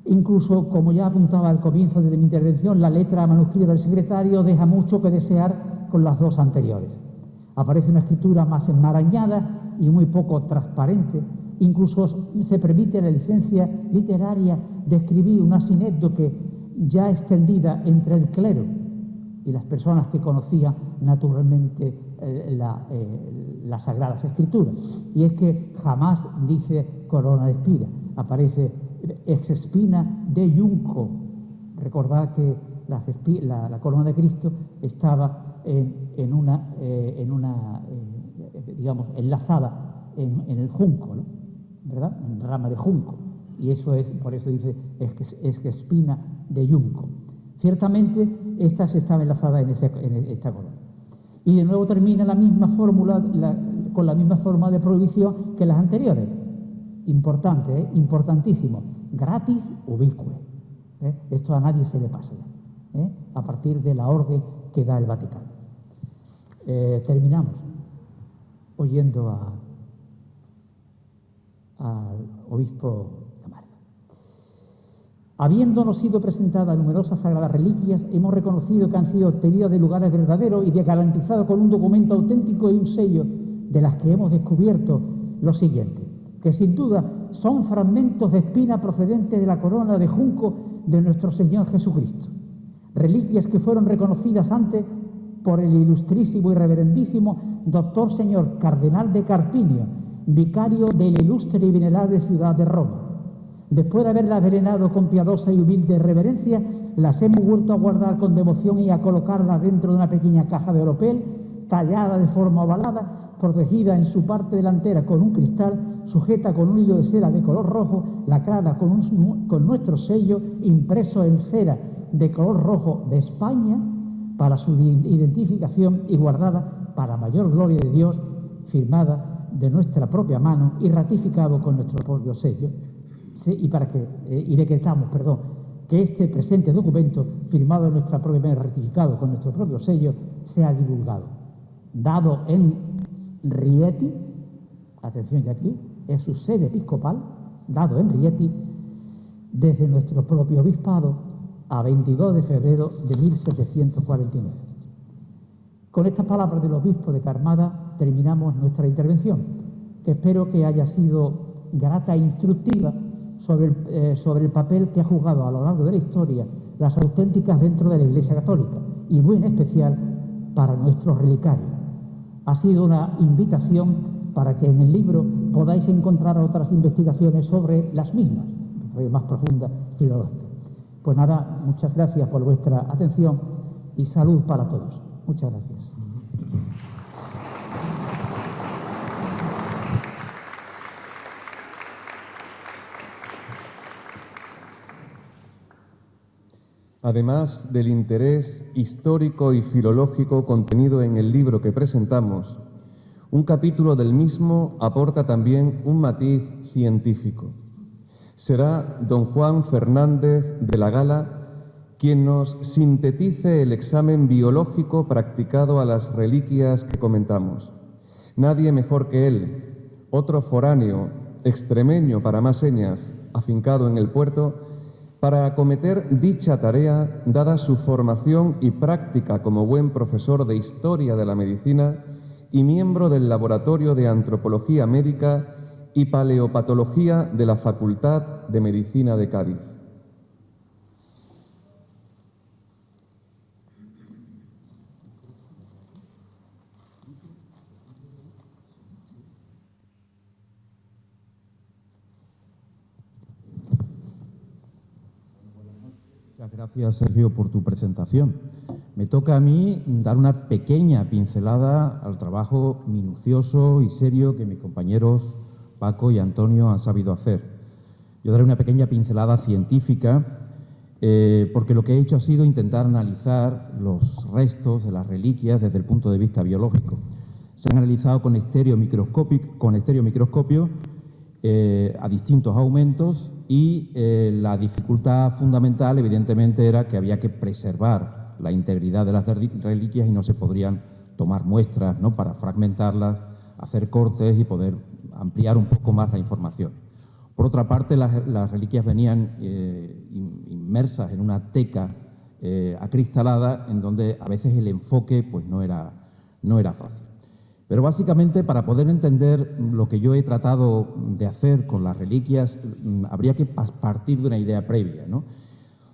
S4: Incluso, como ya apuntaba al comienzo de mi intervención, la letra manuscrita del secretario deja mucho que desear con las dos anteriores. Aparece una escritura más enmarañada y muy poco transparente. Incluso se permite la licencia literaria de escribir una sinécdoque ya extendida entre el clero y las personas que conocían naturalmente las Sagradas Escrituras. Y es que jamás dice corona de espina, aparece ex espina de junco. Recordad que la corona de Cristo estaba digamos, enlazada en el junco, ¿no? ¿Verdad? En rama de junco. Y eso es, por eso dice, es que espina de junco. Ciertamente, esta se estaba enlazada en esta corona. Y de nuevo termina la misma fórmula, con la misma forma de prohibición que las anteriores. Importante, importantísimo. Gratis ubicue. Esto a nadie se le pasa ya, a partir de la orden que da el Vaticano. Terminamos oyendo al obispo Camarda. Habiéndonos sido presentadas numerosas sagradas reliquias, hemos reconocido que han sido obtenidas de lugares verdaderos y de garantizado con un documento auténtico y un sello, de las que hemos descubierto lo siguiente, que sin duda son fragmentos de espina procedentes de la corona de junco de nuestro Señor Jesucristo, reliquias que fueron reconocidas antes por el ilustrísimo y reverendísimo doctor señor cardenal de Carpinio, vicario de la ilustre y venerable ciudad de Roma. Después de haberlas venerado con piadosa y humilde reverencia, las hemos vuelto a guardar con devoción y a colocarlas dentro de una pequeña caja de oropel, tallada de forma ovalada, protegida en su parte delantera con un cristal, sujeta con un hilo de cera de color rojo, lacrada con nuestro sello impreso en cera de color rojo de España para su identificación y guardada para mayor gloria de Dios, firmada de nuestra propia mano y ratificado con nuestro propio sello. Y decretamos, que este presente documento, firmado en nuestra propia mano y ratificado con nuestro propio sello, sea divulgado. Dado en Rieti, atención ya aquí, es su sede episcopal, dado en Rieti, desde nuestro propio obispado, a 22 de febrero de 1749. Con estas palabras del obispo de Carmada terminamos nuestra intervención, que espero que haya sido grata e instructiva sobre el papel que ha jugado a lo largo de la historia las auténticas dentro de la Iglesia Católica, y muy en especial para nuestros relicarios. Ha sido una invitación para que en el libro podáis encontrar otras investigaciones sobre las mismas, más profundas, filológicas. Pues nada, muchas gracias por vuestra atención y salud para todos. Muchas gracias.
S2: Además del interés histórico y filológico contenido en el libro que presentamos, Un capítulo del mismo aporta también un matiz científico. Será don Juan Fernández de la Gala quien nos sintetice el examen biológico practicado a las reliquias que comentamos. Nadie mejor que él, otro foráneo, extremeño para más señas, afincado en el puerto, para acometer dicha tarea, dada su formación y práctica como buen profesor de Historia de la Medicina y miembro del Laboratorio de Antropología Médica y Paleopatología de la Facultad de Medicina de Cádiz.
S5: Muchas gracias, Sergio, por tu presentación. Me toca a mí dar una pequeña pincelada al trabajo minucioso y serio que mis compañeros Paco y Antonio han sabido hacer. Yo daré una pequeña pincelada científica porque lo que he hecho ha sido intentar analizar los restos de las reliquias desde el punto de vista biológico. Se han analizado con estereomicroscopio a distintos aumentos y la dificultad fundamental, evidentemente, era que había que preservar la integridad de las reliquias y no se podrían tomar muestras, ¿no?, para fragmentarlas, hacer cortes y poder ampliar un poco más la información. Por otra parte, las reliquias venían inmersas en una teca acristalada en donde a veces el enfoque pues, no era fácil. Pero básicamente, para poder entender lo que yo he tratado de hacer con las reliquias, habría que partir de una idea previa, ¿no?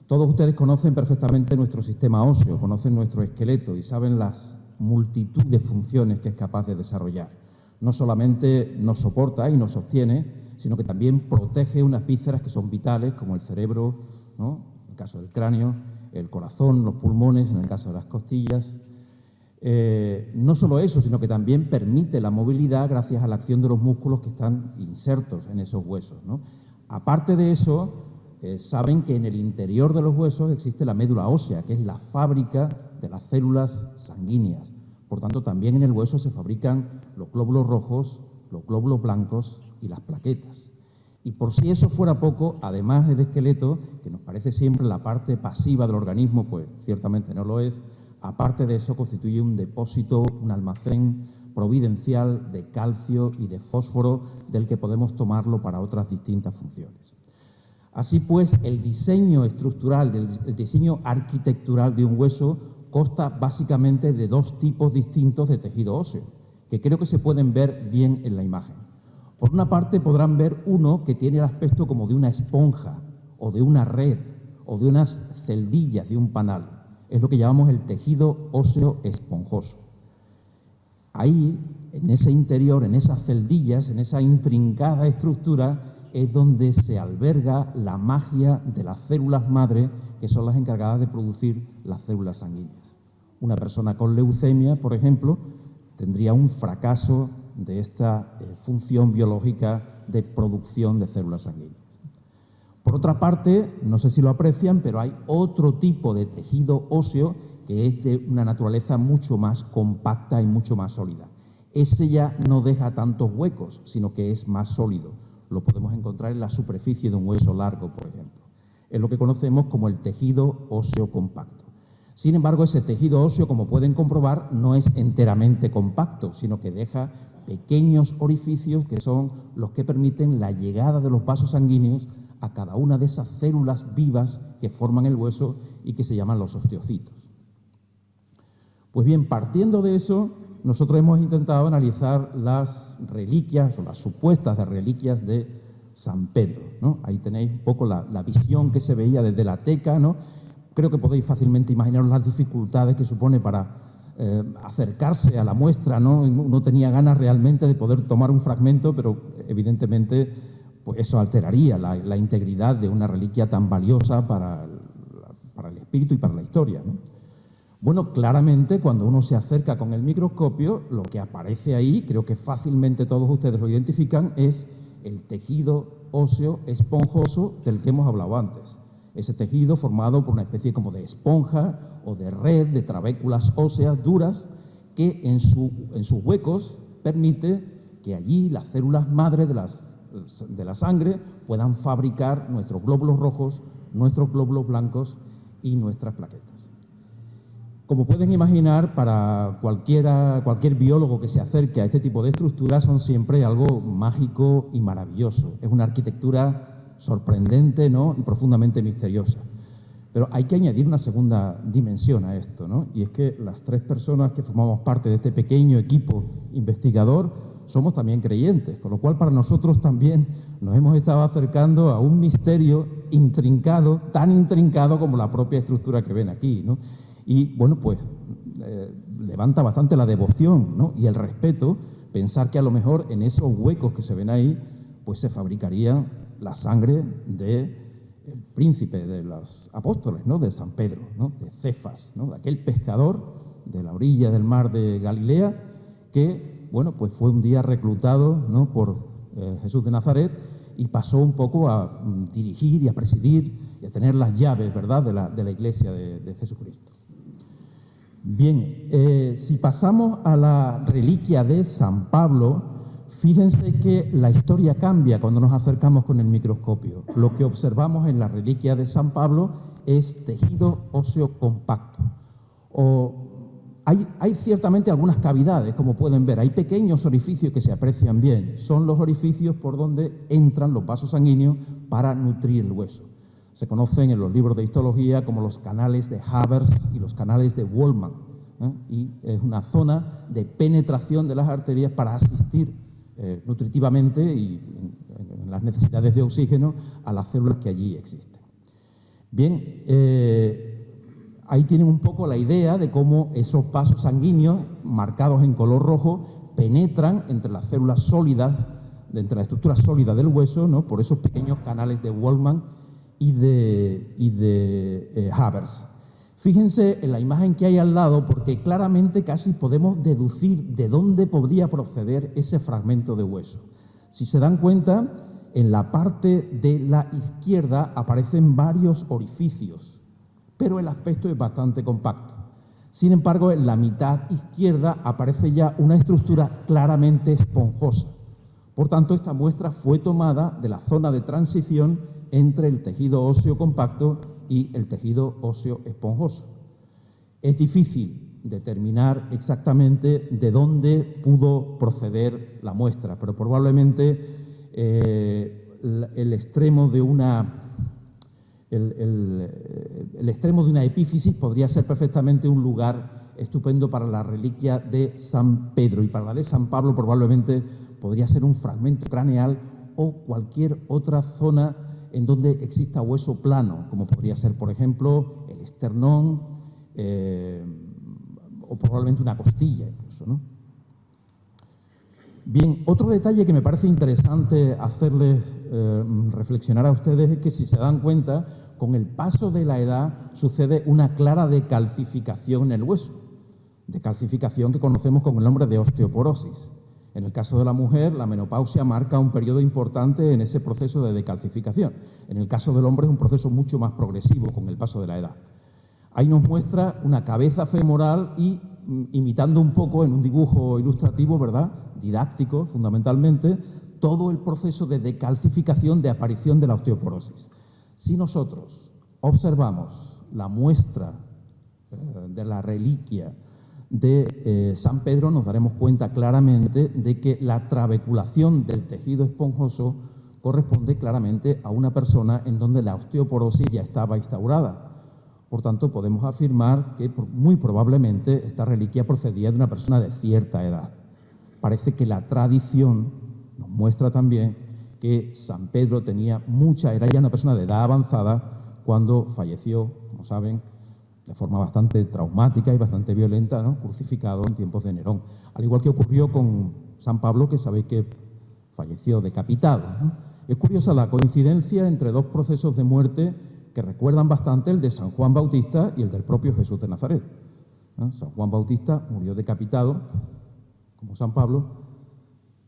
S5: Todos ustedes conocen perfectamente nuestro sistema óseo, conocen nuestro esqueleto y saben las multitud de funciones que es capaz de desarrollar. No solamente nos soporta y nos sostiene, sino que también protege unas vísceras que son vitales, como el cerebro, ¿no?, en el caso del cráneo, el corazón, los pulmones, en el caso de las costillas. No solo eso, sino que también permite la movilidad gracias a la acción de los músculos que están insertos en esos huesos, ¿no? Aparte de eso, saben que en el interior de los huesos existe la médula ósea, que es la fábrica de las células sanguíneas. Por tanto, también en el hueso se fabrican los glóbulos rojos, los glóbulos blancos y las plaquetas. Y por si eso fuera poco, además del esqueleto, que nos parece siempre la parte pasiva del organismo, pues ciertamente no lo es, aparte de eso constituye un depósito, un almacén providencial de calcio y de fósforo del que podemos tomarlo para otras distintas funciones. Así pues, el diseño estructural, el diseño arquitectural de un hueso consta básicamente de dos tipos distintos de tejido óseo, que creo que se pueden ver bien en la imagen. Por una parte podrán ver uno que tiene el aspecto como de una esponja o de una red o de unas celdillas de un panal. Es lo que llamamos el tejido óseo esponjoso. Ahí, en ese interior, en esas celdillas, en esa intrincada estructura, es donde se alberga la magia de las células madre, que son las encargadas de producir las células sanguíneas. Una persona con leucemia, por ejemplo, tendría un fracaso de esta función biológica de producción de células sanguíneas. Por otra parte, no sé si lo aprecian, pero hay otro tipo de tejido óseo que es de una naturaleza mucho más compacta y mucho más sólida. Ese ya no deja tantos huecos, sino que es más sólido. Lo podemos encontrar en la superficie de un hueso largo, por ejemplo. Es lo que conocemos como el tejido óseo compacto. Sin embargo, ese tejido óseo, como pueden comprobar, no es enteramente compacto, sino que deja pequeños orificios que son los que permiten la llegada de los vasos sanguíneos a cada una de esas células vivas que forman el hueso y que se llaman los osteocitos. Pues bien, partiendo de eso, nosotros hemos intentado analizar las reliquias o las supuestas reliquias de San Pedro, ¿no? Ahí tenéis un poco la visión que se veía desde la teca, ¿no? Creo que podéis fácilmente imaginaros las dificultades que supone para acercarse a la muestra, ¿no? Uno tenía ganas realmente de poder tomar un fragmento, pero evidentemente pues eso alteraría la integridad de una reliquia tan valiosa para el espíritu y para la historia, ¿no? Bueno, claramente cuando uno se acerca con el microscopio, lo que aparece ahí, creo que fácilmente todos ustedes lo identifican, es el tejido óseo esponjoso del que hemos hablado antes. Ese tejido formado por una especie como de esponja o de red de trabéculas óseas duras que en sus huecos permite que allí las células madre de la sangre puedan fabricar nuestros glóbulos rojos, nuestros glóbulos blancos y nuestras plaquetas. Como pueden imaginar, para cualquier biólogo que se acerque a este tipo de estructuras son siempre algo mágico y maravilloso. Es una arquitectura sorprendente, ¿no?, y profundamente misteriosa. Pero hay que añadir una segunda dimensión a esto, ¿no? Y es que las 3 personas que formamos parte de este pequeño equipo investigador somos también creyentes, con lo cual para nosotros también nos hemos estado acercando a un misterio intrincado, tan intrincado como la propia estructura que ven aquí, ¿no? Y, bueno, pues levanta bastante la devoción, ¿no?, y el respeto pensar que a lo mejor en esos huecos que se ven ahí, pues se fabricaría la sangre del príncipe de los apóstoles, ¿no?, de San Pedro, ¿no?, de Cefas, ¿no?, de aquel pescador de la orilla del mar de Galilea que, bueno, pues fue un día reclutado, ¿no?, por Jesús de Nazaret y pasó un poco a dirigir y a presidir y a tener las llaves, ¿verdad?, de la Iglesia de Jesucristo. Bien, si pasamos a la reliquia de San Pablo, fíjense que la historia cambia cuando nos acercamos con el microscopio. Lo que observamos en la reliquia de San Pablo es tejido óseo compacto. Hay ciertamente algunas cavidades, como pueden ver. Hay pequeños orificios que se aprecian bien. Son los orificios por donde entran los vasos sanguíneos para nutrir el hueso. Se conocen en los libros de histología como los canales de Havers y los canales de Wolman, ¿eh? Y es una zona de penetración de las arterias para asistir nutritivamente y en las necesidades de oxígeno a las células que allí existen. Bien, ahí tienen un poco la idea de cómo esos vasos sanguíneos marcados en color rojo penetran entre las células sólidas, entre la estructura sólida del hueso, ¿no?, por esos pequeños canales de Wolman y de Havers. Fíjense en la imagen que hay al lado, porque claramente casi podemos deducir de dónde podría proceder ese fragmento de hueso. Si se dan cuenta, en la parte de la izquierda aparecen varios orificios, pero el aspecto es bastante compacto. Sin embargo, en la mitad izquierda aparece ya una estructura claramente esponjosa. Por tanto, esta muestra fue tomada de la zona de transición entre el tejido óseo compacto y el tejido óseo esponjoso. Es difícil determinar exactamente de dónde pudo proceder la muestra, pero probablemente el extremo de una epífisis podría ser perfectamente un lugar estupendo para la reliquia de San Pedro, y para la de San Pablo probablemente podría ser un fragmento craneal o cualquier otra zona en donde exista hueso plano, como podría ser, por ejemplo, el esternón o probablemente una costilla incluso, ¿no? Bien, otro detalle que me parece interesante hacerles reflexionar a ustedes es que, si se dan cuenta, con el paso de la edad sucede una clara decalcificación en el hueso, decalcificación que conocemos con el nombre de osteoporosis. En el caso de la mujer, la menopausia marca un periodo importante en ese proceso de decalcificación. En el caso del hombre es un proceso mucho más progresivo con el paso de la edad. Ahí nos muestra una cabeza femoral y, imitando un poco en un dibujo ilustrativo, ¿verdad?, didáctico fundamentalmente, todo el proceso de decalcificación, de aparición de la osteoporosis. Si nosotros observamos la muestra de la reliquia de San Pedro, nos daremos cuenta claramente de que la trabeculación del tejido esponjoso corresponde claramente a una persona en donde la osteoporosis ya estaba instaurada. Por tanto, podemos afirmar que muy probablemente esta reliquia procedía de una persona de cierta edad. Parece que la tradición nos muestra también que San Pedro era ya una persona de edad avanzada cuando falleció, como saben, de forma bastante traumática y bastante violenta, ¿no?, crucificado en tiempos de Nerón. Al igual que ocurrió con San Pablo, que sabéis que falleció decapitado, ¿no? Es curiosa la coincidencia entre dos procesos de muerte que recuerdan bastante el de San Juan Bautista y el del propio Jesús de Nazaret, ¿no? San Juan Bautista murió decapitado, como San Pablo.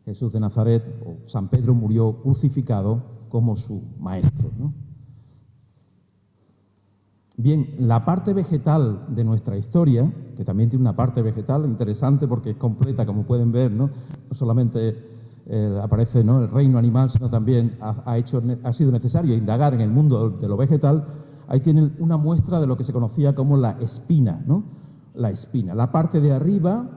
S5: Jesús de Nazaret, o San Pedro, murió crucificado como su maestro, ¿no? Bien, la parte vegetal de nuestra historia, que también tiene una parte vegetal interesante porque es completa, como pueden ver, ¿no? No solamente aparece, ¿no?, el reino animal, sino también ha sido necesario indagar en el mundo de lo vegetal. Ahí tienen una muestra de lo que se conocía como la espina, ¿no? La espina. La parte de arriba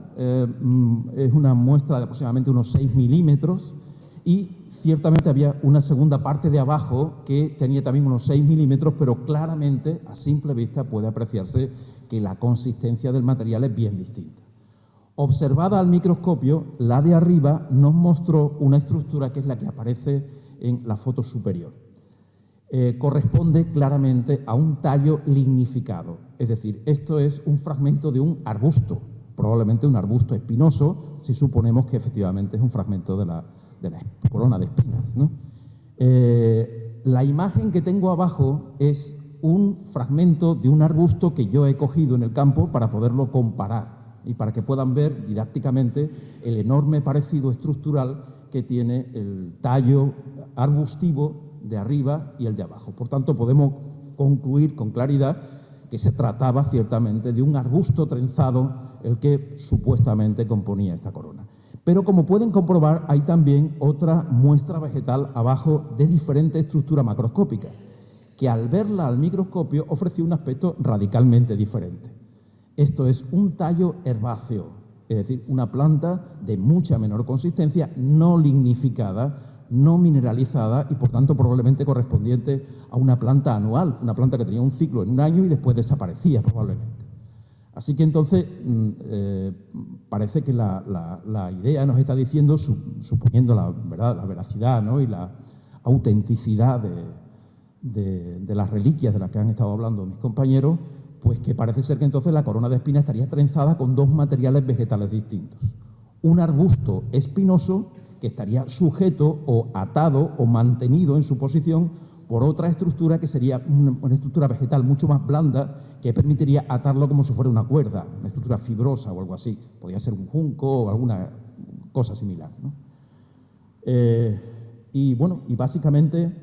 S5: es una muestra de aproximadamente unos 6 milímetros y ciertamente había una segunda parte de abajo que tenía también unos 6 milímetros, pero claramente a simple vista puede apreciarse que la consistencia del material es bien distinta. Observada al microscopio, la de arriba nos mostró una estructura que es la que aparece en la foto superior. Corresponde claramente a un tallo lignificado, es decir, esto es un fragmento de un arbusto, probablemente un arbusto espinoso, si suponemos que efectivamente es un fragmento de la corona de espinas, ¿no? La imagen que tengo abajo es un fragmento de un arbusto que yo he cogido en el campo para poderlo comparar y para que puedan ver didácticamente el enorme parecido estructural que tiene el tallo arbustivo de arriba y el de abajo. Por tanto, podemos concluir con claridad que se trataba ciertamente de un arbusto trenzado el que supuestamente componía esta corona. Pero como pueden comprobar, hay también otra muestra vegetal abajo de diferente estructura macroscópica, que al verla al microscopio ofreció un aspecto radicalmente diferente. Esto es un tallo herbáceo, es decir, una planta de mucha menor consistencia, no lignificada, no mineralizada y, por tanto, probablemente correspondiente a una planta anual, una planta que tenía un ciclo en un año y después desaparecía probablemente. Así que entonces parece que la idea nos está diciendo, suponiendo la veracidad, ¿no?, y la autenticidad de las reliquias de las que han estado hablando mis compañeros, pues que parece ser que entonces la corona de espinas estaría trenzada con dos materiales vegetales distintos. Un arbusto espinoso que estaría sujeto o atado o mantenido en su posición por otra estructura que sería una estructura vegetal mucho más blanda que permitiría atarlo como si fuera una cuerda, una estructura fibrosa o algo así. Podría ser un junco o alguna cosa similar, ¿no? Y bueno, y básicamente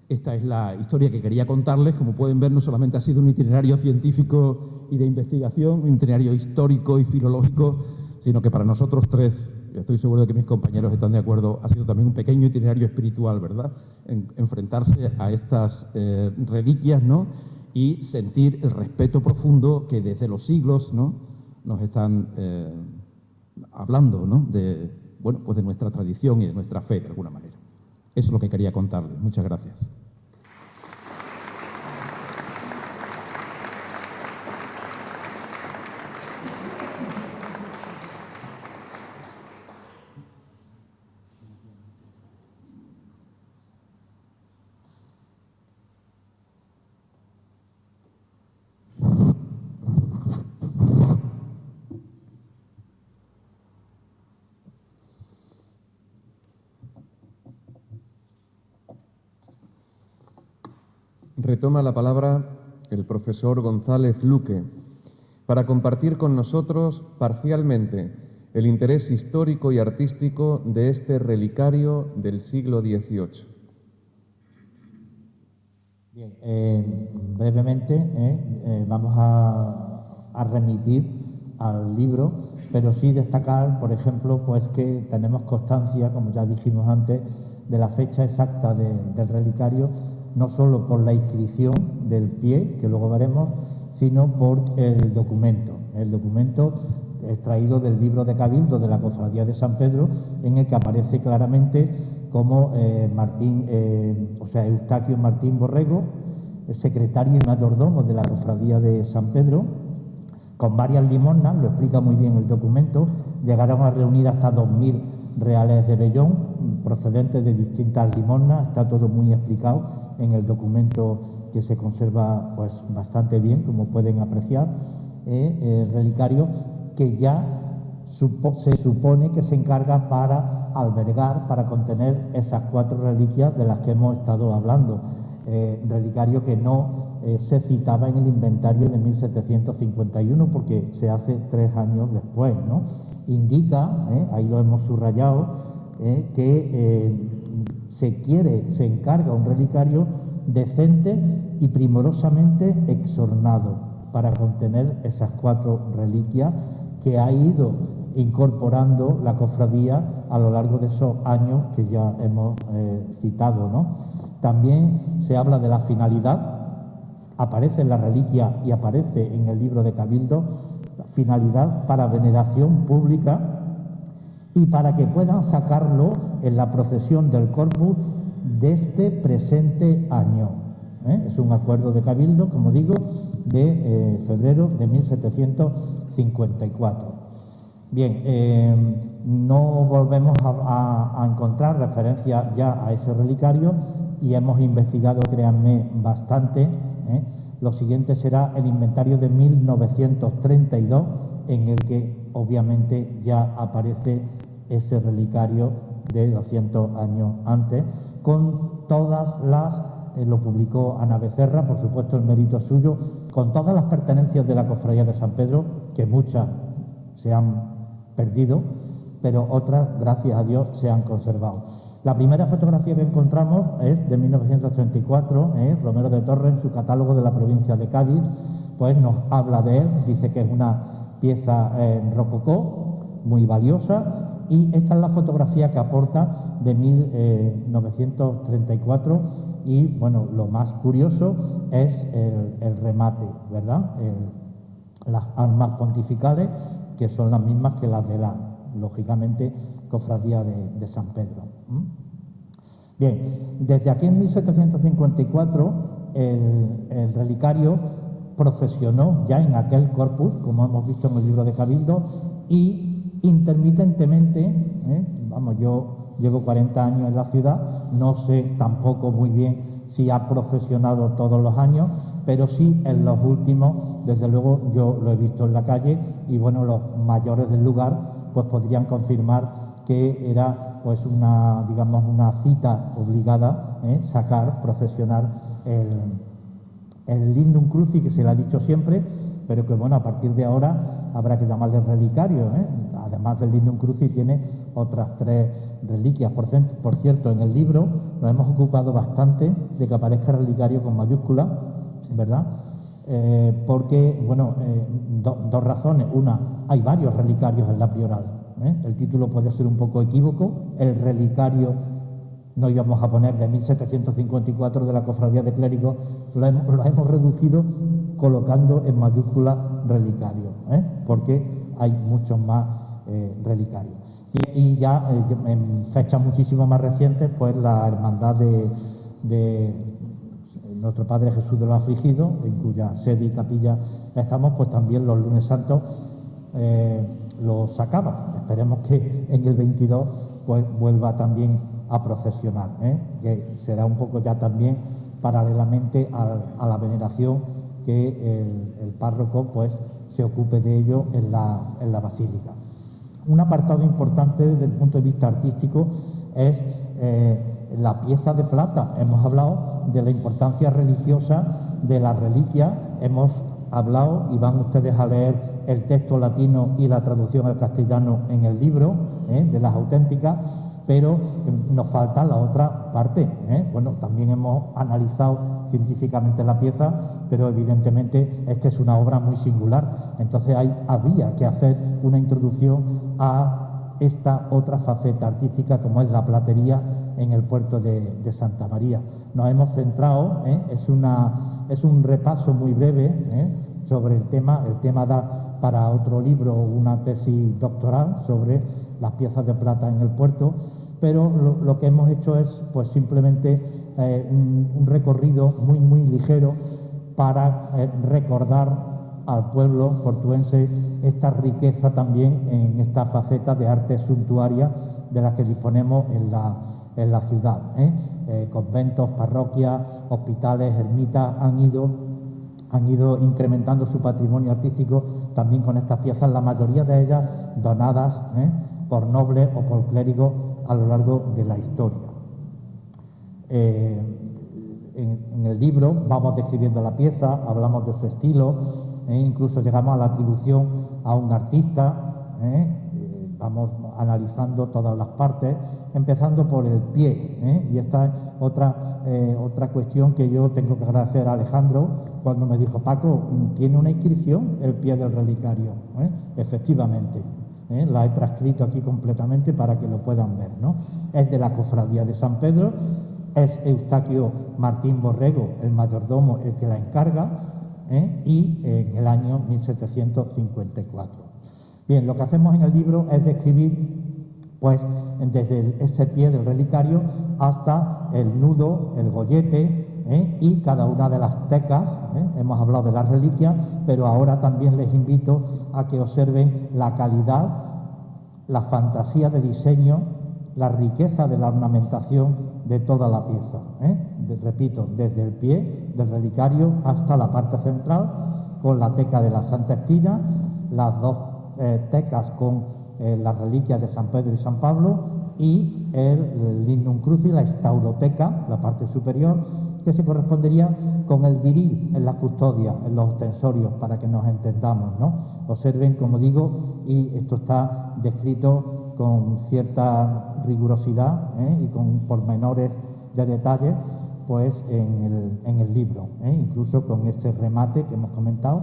S5: esta es la historia que quería contarles. Como pueden ver, no solamente ha sido un itinerario científico y de investigación, un itinerario histórico y filológico, sino que para nosotros tres, estoy seguro de que mis compañeros están de acuerdo, ha sido también un pequeño itinerario espiritual, ¿verdad?, enfrentarse a estas reliquias, ¿no?, y sentir el respeto profundo que desde los siglos, ¿no?, nos están hablando, ¿no?, de, bueno, pues de nuestra tradición y de nuestra fe, de alguna manera. Eso es lo que quería contarles. Muchas gracias.
S2: Retoma la palabra el profesor González Luque para compartir con nosotros parcialmente el interés histórico y artístico de este relicario del siglo XVIII.
S3: Bien, brevemente vamos a remitir al libro, pero sí destacar, por ejemplo, pues que tenemos constancia, como ya dijimos antes, de la fecha exacta del relicario, no solo por la inscripción del pie, que luego veremos, sino por el documento. El documento extraído del libro de Cabildo de la Cofradía de San Pedro, en el que aparece claramente como Eustaquio Martín Borrego, secretario y mayordomo de la Cofradía de San Pedro, con varias limosnas, lo explica muy bien el documento. Llegaron a reunir hasta 2.000 reales de vellón procedentes de distintas limosnas. Está todo muy explicado en el documento, que se conserva pues bastante bien, como pueden apreciar. El relicario que ya se supone que se encarga para albergar, para contener esas 4 reliquias de las que hemos estado hablando. Relicario que no se citaba en el inventario de 1751, porque se hace 3 años después, ¿no? Indica, ahí lo hemos subrayado, que se encarga un relicario decente y primorosamente exornado. para contener esas 4 reliquias que ha ido incorporando la cofradía a lo largo de esos años que ya hemos citado, ¿no? También se habla de la finalidad, aparece en la reliquia y aparece en el libro de Cabildo, finalidad para veneración pública y para que puedan sacarlo en la procesión del Corpus de este presente año. Es un acuerdo de Cabildo, como digo, de febrero de 1754. Bien, no volvemos a encontrar referencia ya a ese relicario y hemos investigado, créanme, bastante. Lo siguiente será el inventario de 1932, en el que obviamente ya aparece ese relicario de 200 años antes, con todas las, lo publicó Ana Becerra, por supuesto el mérito suyo, con todas las pertenencias de la Cofradía de San Pedro, que muchas se han perdido, pero otras, gracias a Dios, se han conservado. La primera fotografía que encontramos es de 1934, Romero de Torres, en su catálogo de la provincia de Cádiz, pues nos habla de él, dice que es una pieza rococó, muy valiosa, y esta es la fotografía que aporta de 1934, y bueno, lo más curioso es el remate, ¿verdad? Las armas pontificales, que son las mismas que las de la, lógicamente, Cofradía de San Pedro. Bien, desde aquí en 1754 el relicario procesionó ya en aquel corpus, como hemos visto en el libro de Cabildo, y intermitentemente, vamos, yo llevo 40 años en la ciudad, no sé tampoco muy bien si ha procesionado todos los años, pero sí en los últimos, desde luego yo lo he visto en la calle, y bueno, los mayores del lugar pues podrían confirmar que era pues una, digamos, una cita obligada, procesionar el Lignum Crucis, que se le ha dicho siempre, pero que bueno, a partir de ahora habrá que llamarle relicario, Además del Lignum Crucis tiene otras 3 reliquias. Por cierto, en el libro nos hemos ocupado bastante de que aparezca relicario con mayúscula, ¿verdad? Porque, bueno, 2 razones. Una, hay varios relicarios en la Prioral. El título puede ser un poco equívoco. El relicario, no íbamos a poner de 1754 de la Cofradía de Clérigos, lo hemos reducido colocando en mayúscula relicario, porque hay muchos más relicarios. Y ya en fechas muchísimo más recientes, pues la hermandad de Nuestro Padre Jesús de los Afligidos, en cuya sede y capilla estamos, pues también los lunes santos lo sacaba. Esperemos que en el 22 pues vuelva también a procesionar, que será un poco ya también paralelamente a la veneración que el párroco pues se ocupe de ello en la basílica. Un apartado importante desde el punto de vista artístico es la pieza de plata. Hemos hablado de la importancia religiosa de la reliquia, hemos hablado, y van ustedes a leer el texto latino y la traducción al castellano en el libro, de las auténticas, pero nos falta la otra parte. Bueno, también hemos analizado científicamente la pieza, pero evidentemente esta es una obra muy singular. Entonces había que hacer una introducción a esta otra faceta artística, como es la platería en el puerto de Santa María. Nos hemos centrado, es un repaso muy breve sobre el tema. El tema da para otro libro, una tesis doctoral sobre las piezas de plata en el puerto, pero lo que hemos hecho es pues simplemente un recorrido muy muy ligero para recordar al pueblo portuense esta riqueza también en esta faceta de arte suntuaria de la que disponemos en la ciudad. Conventos, parroquias, hospitales, ermitas han ido incrementando su patrimonio artístico también con estas piezas, la mayoría de ellas donadas por nobles o por clérigos a lo largo de la historia. En el libro vamos describiendo la pieza, hablamos de su estilo, incluso llegamos a la atribución a un artista, vamos analizando todas las partes, empezando por el pie, y esta es otra cuestión que yo tengo que agradecer a Alejandro, cuando me dijo: Paco, ¿tiene una inscripción el pie del relicario? Efectivamente, la he transcrito aquí completamente para que lo puedan ver, ¿no? Es de la Cofradía de San Pedro, es Eustaquio Martín Borrego, el mayordomo, el que la encarga, y en el año 1754. Bien, lo que hacemos en el libro es describir, pues, desde ese pie del relicario hasta el nudo, el gollete, y cada una de las tecas. Hemos hablado de las reliquias, pero ahora también les invito a que observen la calidad, la fantasía de diseño, la riqueza de la ornamentación de toda la pieza. Repito, desde el pie del relicario hasta la parte central, con la teca de la Santa Espina, las dos tecas con las reliquias de San Pedro y San Pablo, y el lignum crucis, la estauroteca, la parte superior, que se correspondería con el viril en la custodia, en los ostensorios, para que nos entendamos, ¿no? Observen, como digo, y esto está descrito con cierta rigurosidad, y con pormenores de detalle, pues en el libro, incluso con ese remate que hemos comentado.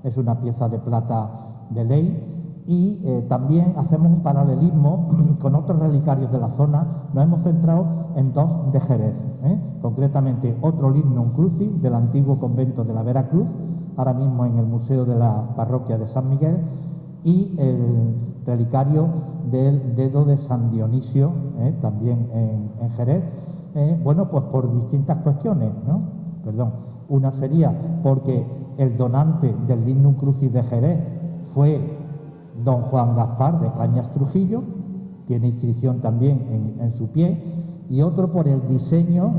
S3: Es una pieza de plata de ley. Y también hacemos un paralelismo con otros relicarios de la zona. Nos hemos centrado en dos de Jerez, concretamente otro lignum crucis del antiguo convento de la Veracruz, ahora mismo en el Museo de la Parroquia de San Miguel, y el relicario del dedo de San Dionisio, también en Jerez, bueno, pues por distintas cuestiones, ¿no? Una sería porque el donante del lignum crucis de Jerez fue don Juan Gaspar de Cañas Trujillo, tiene inscripción también en su pie, y otro por el diseño,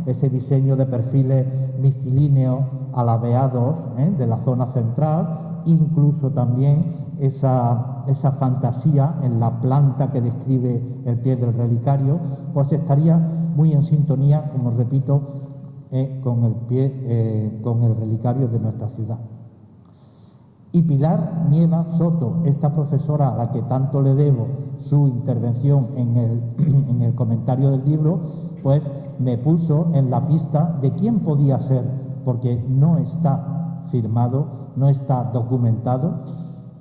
S3: ese diseño de perfiles mistilíneos alabeados, de la zona central, incluso también esa fantasía en la planta que describe el pie del relicario, pues estaría muy en sintonía, como repito, con el pie, con el relicario de nuestra ciudad. Y Pilar Nieva Soto, esta profesora a la que tanto le debo su intervención en el comentario del libro, pues me puso en la pista de quién podía ser, porque no está firmado, no está documentado.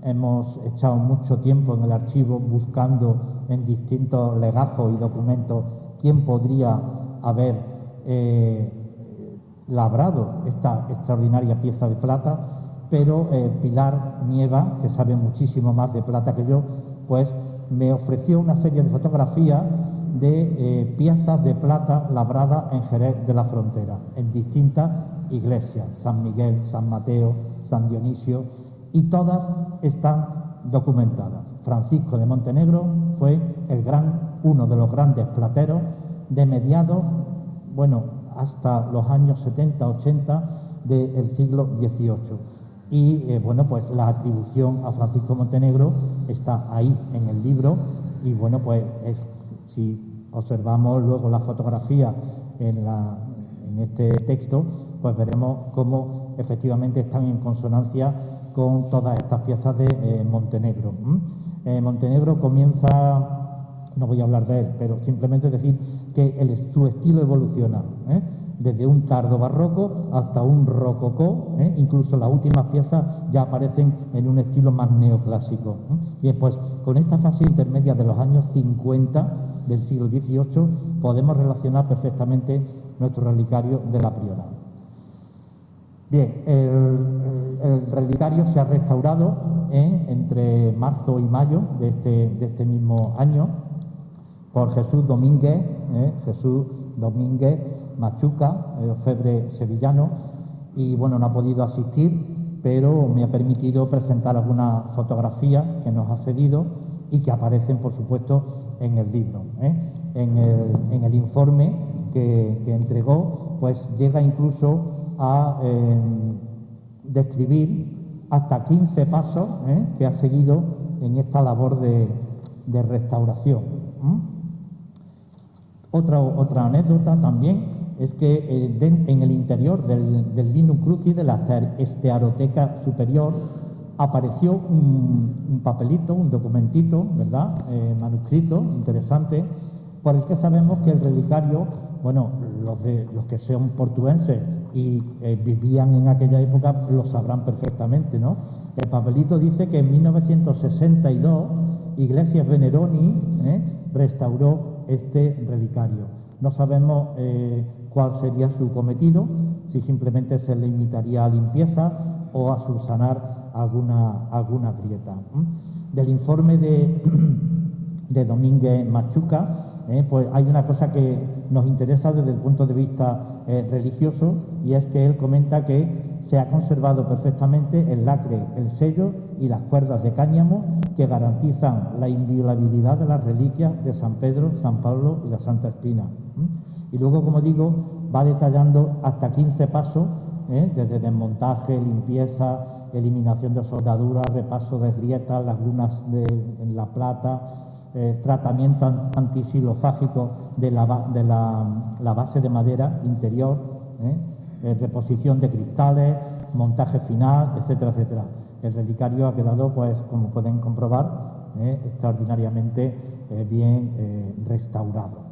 S3: Hemos echado mucho tiempo en el archivo buscando en distintos legajos y documentos quién podría haber labrado esta extraordinaria pieza de plata. Pero Pilar Nieva, que sabe muchísimo más de plata que yo, pues me ofreció una serie de fotografías de piezas de plata labradas en Jerez de la Frontera, en distintas iglesias, San Miguel, San Mateo, San Dionisio, y todas están documentadas. Francisco de Montenegro fue uno de los grandes plateros de mediados, bueno, hasta los años 70, 80 del siglo XVIII. Y bueno, pues la atribución a Francisco Montenegro está ahí en el libro, y bueno, pues si observamos luego la fotografía en este texto, pues veremos cómo efectivamente están en consonancia con todas estas piezas de Montenegro. Montenegro comienza, no voy a hablar de él, pero simplemente decir que su estilo evoluciona, desde un tardo barroco hasta un rococó, incluso las últimas piezas ya aparecen en un estilo más neoclásico. Bien, pues con esta fase intermedia de los años 50 del siglo XVIII podemos relacionar perfectamente nuestro relicario de la Priora. Bien, el relicario se ha restaurado entre marzo y mayo de este mismo año por Jesús Domínguez Machuca, orfebre sevillano, y bueno, no ha podido asistir, pero me ha permitido presentar algunas fotografías que nos ha cedido y que aparecen, por supuesto, en el libro. En el informe que entregó, pues llega incluso a describir hasta 15 pasos que ha seguido en esta labor de restauración. Otra anécdota también es que en el interior del lignum crucis de la estearoteca superior apareció un papelito, un documentito, ¿verdad?, manuscrito, interesante, por el que sabemos que el relicario bueno, los que son portuenses y vivían en aquella época lo sabrán perfectamente, ¿no? El papelito dice que en 1962 Iglesias Veneroni restauró este relicario. No sabemos cuál sería su cometido, si simplemente se le limitaría a limpieza o a subsanar alguna grieta. Del informe de Domínguez Machuca, pues hay una cosa que nos interesa desde el punto de vista religioso, y es que él comenta que se ha conservado perfectamente el lacre, el sello y las cuerdas de cáñamo que garantizan la inviolabilidad de las reliquias de San Pedro, San Pablo y la Santa Espina. Y luego, como digo, va detallando hasta 15 pasos, desde desmontaje, limpieza, eliminación de soldaduras, repaso de grietas, lagunas en la plata, tratamiento antisilofágico de la base de madera interior, reposición de cristales, montaje final, etcétera, etcétera. El relicario ha quedado, pues, como pueden comprobar, extraordinariamente bien restaurado.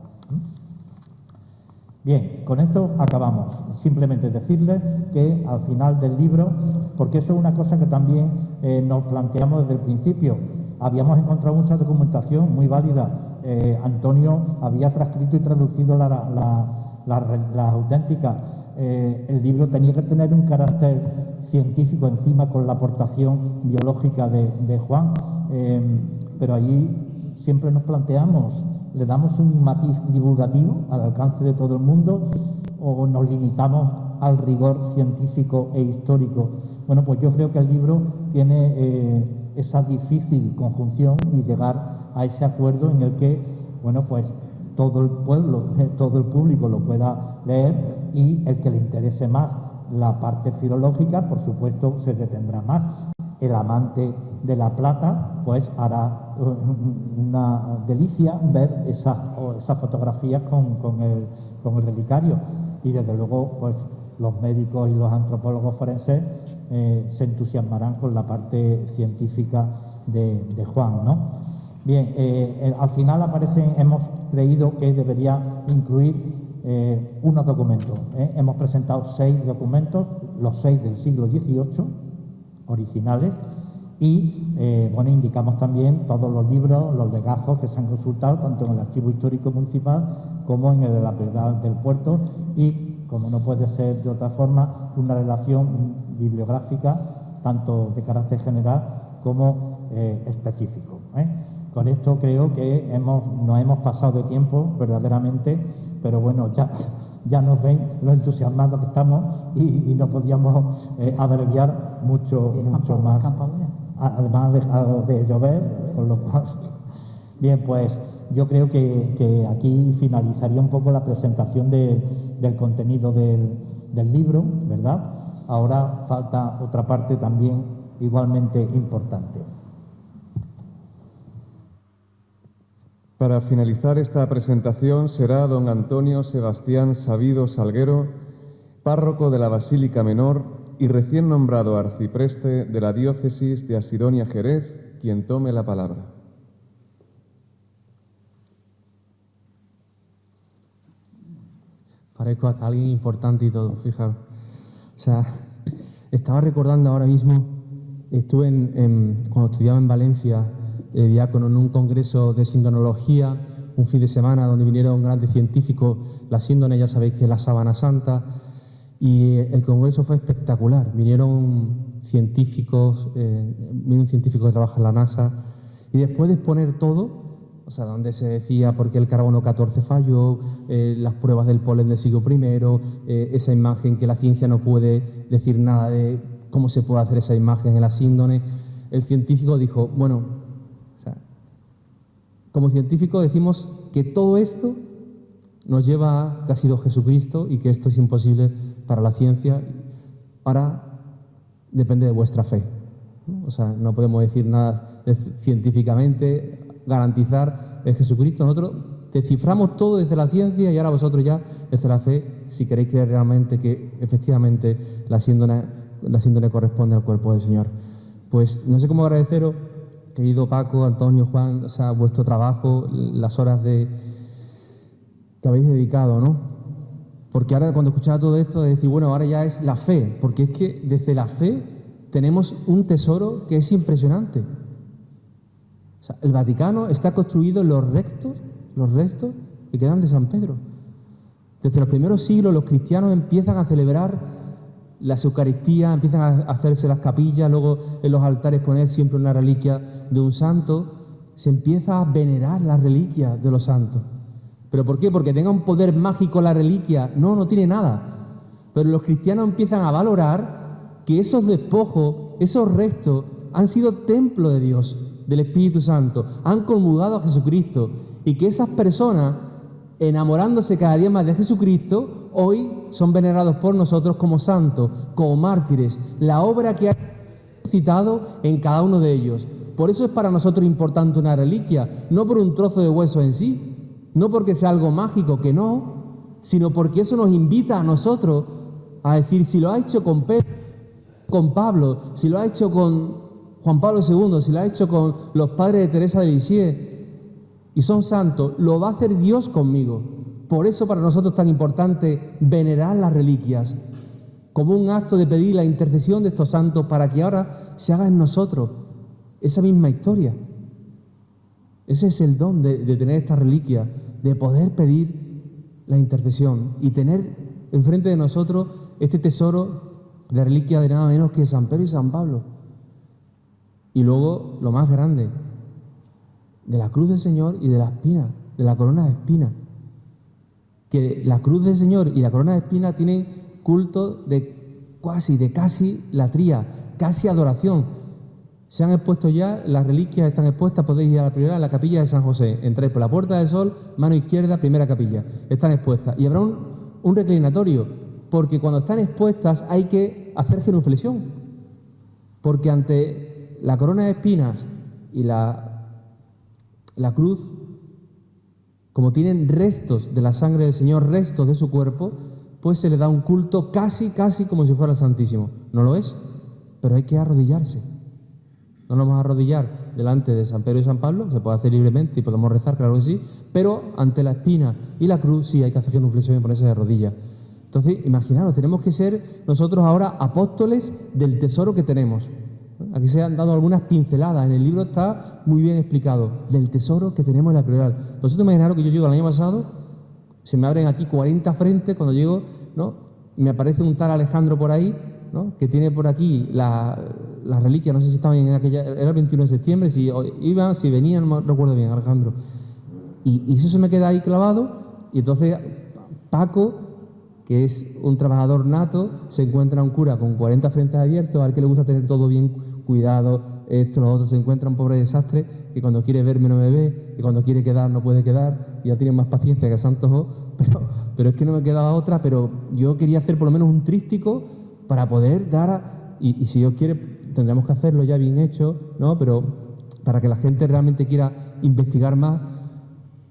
S3: Bien, con esto acabamos. Simplemente decirles que al final del libro, porque eso es una cosa que también nos planteamos desde el principio, habíamos encontrado mucha documentación muy válida. Antonio había transcrito y traducido las auténticas. El libro tenía que tener un carácter científico encima con la aportación biológica de Juan, pero allí siempre nos planteamos, ¿le damos un matiz divulgativo al alcance de todo el mundo o nos limitamos al rigor científico e histórico? Bueno, pues yo creo que el libro tiene esa difícil conjunción y llegar a ese acuerdo en el que, bueno, pues todo el pueblo, todo el público lo pueda leer, y el que le interese más la parte filológica, por supuesto, se detendrá más. El amante de la plata, pues hará una delicia ver esas fotografías con el relicario, y desde luego, pues los médicos y los antropólogos forenses se entusiasmarán con la parte científica de Juan, ¿no? Bien, al final hemos creído que debería incluir unos documentos. Hemos presentado 6 documentos, los 6 del siglo XVIII, originales, y bueno, indicamos también todos los libros, los legajos que se han consultado, tanto en el Archivo Histórico Municipal como en el de la Piedad del Puerto, y, como no puede ser de otra forma, una relación bibliográfica, tanto de carácter general como específico. Con esto creo que nos hemos pasado de tiempo, verdaderamente, pero bueno, ya nos ven lo entusiasmados que estamos y no podíamos abreviar mucho más. Además ha dejado de llover, con lo cual... Bien, pues yo creo que aquí finalizaría un poco la presentación del contenido del libro, ¿verdad? Ahora falta otra parte también igualmente importante.
S2: Para finalizar esta presentación será don Antonio Sebastián Sabido Salguero, párroco de la Basílica Menor y recién nombrado arcipreste de la diócesis de Asidonia Jerez, quien tome la palabra.
S6: Parezco hasta alguien importante y todo, fijaros. O sea, estaba recordando ahora mismo, estuve cuando estudiaba en Valencia, diácono, en un congreso de sindonología, un fin de semana donde vinieron grandes científicos. La síndone, ya sabéis que es la sábana santa, y el congreso fue espectacular. Vinieron científicos, un científico que trabaja en la NASA, y después de exponer todo, o sea, donde se decía por qué el carbono 14 falló, las pruebas del polen del siglo I, esa imagen que la ciencia no puede decir nada de cómo se puede hacer esa imagen en la síndone, el científico dijo, bueno, como científico decimos que todo esto nos lleva a que ha sido Jesucristo y que esto es imposible para la ciencia. Ahora depende de vuestra fe, ¿no? O sea, no podemos decir nada científicamente, garantizar es Jesucristo. Nosotros desciframos todo desde la ciencia y ahora vosotros ya desde la fe, si queréis creer realmente que efectivamente la síndone corresponde al cuerpo del Señor. Pues no sé cómo agradeceros, querido Paco, Antonio, Juan, o sea, vuestro trabajo, las horas que habéis dedicado, ¿no? Porque ahora cuando escuchaba todo esto, de decir, bueno, ahora ya es la fe, porque es que desde la fe tenemos un tesoro que es impresionante. O sea, el Vaticano está construido en los restos que quedan de San Pedro. Desde los primeros siglos los cristianos empiezan a celebrar las Eucaristías, empiezan a hacerse las capillas, luego en los altares poner siempre una reliquia de un santo. Se empieza a venerar las reliquias de los santos. ¿Pero por qué? ¿Porque tenga un poder mágico la reliquia? No, no tiene nada. Pero los cristianos empiezan a valorar que esos despojos, esos restos, han sido templo de Dios, del Espíritu Santo, han conmudado a Jesucristo, y que esas personas, enamorándose cada día más de Jesucristo, hoy son venerados por nosotros como santos, como mártires, la obra que ha citado en cada uno de ellos. Por eso es para nosotros importante una reliquia, no por un trozo de hueso en sí, no porque sea algo mágico, que no, sino porque eso nos invita a nosotros a decir, si lo ha hecho con Pedro, con Pablo, si lo ha hecho con Juan Pablo II, si lo ha hecho con los padres de Teresa de Lisieux, y son santos, lo va a hacer Dios conmigo. Por eso para nosotros es tan importante venerar las reliquias, como un acto de pedir la intercesión de estos santos para que ahora se haga en nosotros esa misma historia. Ese es el don de tener esta reliquia, de poder pedir la intercesión y tener enfrente de nosotros este tesoro de reliquia de nada menos que San Pedro y San Pablo. Y luego, lo más grande, de la cruz del Señor y de la espina, de la corona de espinas. Que la cruz del Señor y la corona de espinas tienen culto de casi latría, casi adoración. Se han expuesto ya, las reliquias están expuestas, podéis ir a la prioridad, a la capilla de San José. Entráis por la Puerta del Sol, mano izquierda, primera capilla. Están expuestas. Y habrá un reclinatorio, porque cuando están expuestas hay que hacer genuflexión. Porque ante la corona de espinas y la cruz, como tienen restos de la sangre del Señor, restos de su cuerpo, pues se le da un culto casi como si fuera el Santísimo. No lo es, pero hay que arrodillarse. No nos vamos a arrodillar delante de San Pedro y San Pablo, se puede hacer libremente y podemos rezar, claro que sí, pero ante la espina y la cruz sí hay que hacer genuflexión y ponerse de rodillas. Entonces, imaginaros, tenemos que ser nosotros ahora apóstoles del tesoro que tenemos. Aquí se han dado algunas pinceladas, en el libro está muy bien explicado, del tesoro que tenemos en la prioridad. Vosotros imaginaros que yo llego el año pasado, se me abren aquí 40 frentes, cuando llego, ¿no? Me aparece un tal Alejandro por ahí, ¿no? Que tiene por aquí la reliquia, no sé si estaban en aquella, era el 21 de septiembre, si iban, si venían, no me recuerdo bien, Alejandro. Y eso se me queda ahí clavado, y entonces Paco, que es un trabajador nato, se encuentra un cura con 40 frentes abiertos, al que le gusta tener todo bien cuidado, esto, lo otro, se encuentra un pobre desastre, que cuando quiere verme no me ve, que cuando quiere quedar no puede quedar, y ya tiene más paciencia que Santos O, pero es que no me quedaba otra, pero yo quería hacer por lo menos un tríptico para poder dar, y si Dios quiere, tendremos que hacerlo ya bien hecho, ¿no? Pero para que la gente realmente quiera investigar más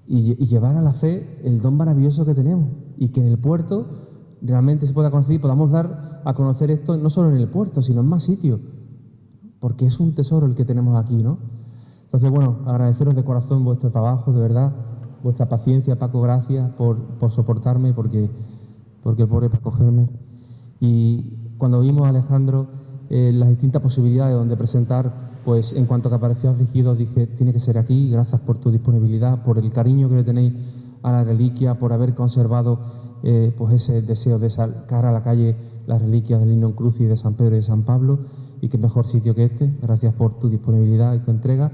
S6: y llevar a la fe el don maravilloso que tenemos, y que en el puerto realmente se pueda conocer y podamos dar a conocer esto no solo en el puerto, sino en más sitios, porque es un tesoro el que tenemos aquí, ¿no? Entonces, bueno, agradeceros de corazón vuestro trabajo, de verdad, vuestra paciencia, Paco, gracias por soportarme, porque el pobre para cogerme. Y cuando vimos a Alejandro las distintas posibilidades donde presentar, pues en cuanto que apareció afligido, dije, tiene que ser aquí. Gracias por tu disponibilidad, por el cariño que le tenéis a la reliquia, por haber conservado pues ese deseo de sacar a la calle las reliquias del Lignum Crucis de San Pedro y de San Pablo, y qué mejor sitio que este. Gracias por tu disponibilidad y tu entrega.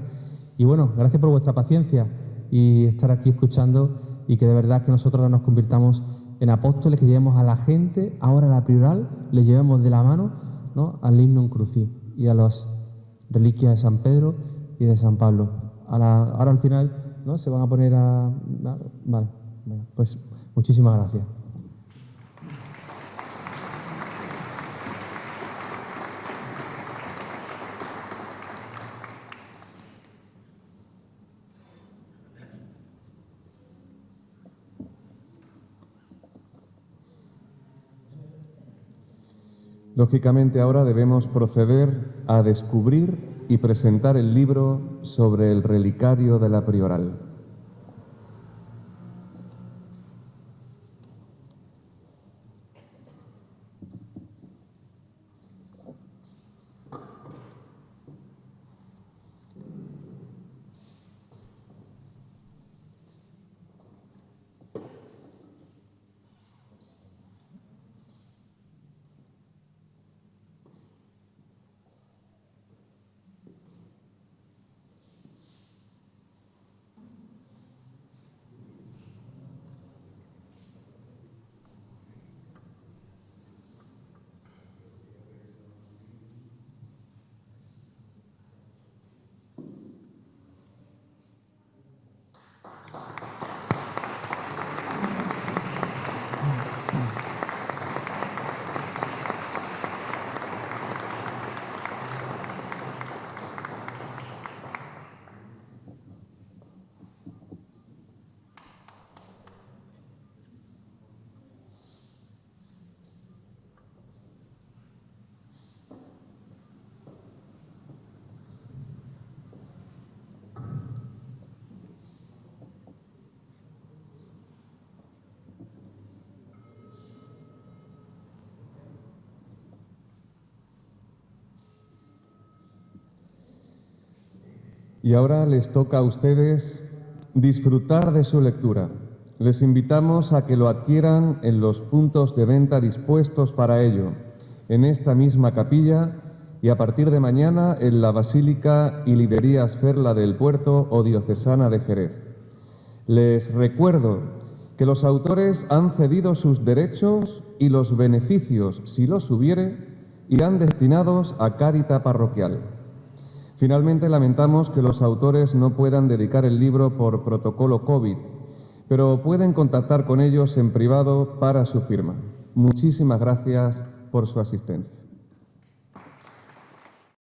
S6: Y bueno, gracias por vuestra paciencia y estar aquí escuchando, y que de verdad que nosotros nos convirtamos en apóstoles, que llevemos a la gente, ahora a la prioral, le llevemos de la mano, ¿no?, al Lignum Crucis y a las reliquias de San Pedro y de San Pablo. Ahora al final, ¿no?, se van a poner a... Vale, pues muchísimas gracias.
S2: Lógicamente ahora debemos proceder a descubrir y presentar el libro sobre el relicario de la prioral. Y ahora les toca a ustedes disfrutar de su lectura. Les invitamos a que lo adquieran en los puntos de venta dispuestos para ello, en esta misma capilla y a partir de mañana en la Basílica y Librerías Ferla del Puerto o Diocesana de Jerez. Les recuerdo que los autores han cedido sus derechos y los beneficios, si los hubiere, irán destinados a Cáritas Parroquial. Finalmente, lamentamos que los autores no puedan dedicar el libro por protocolo COVID, pero pueden contactar con ellos en privado para su firma. Muchísimas gracias por su asistencia.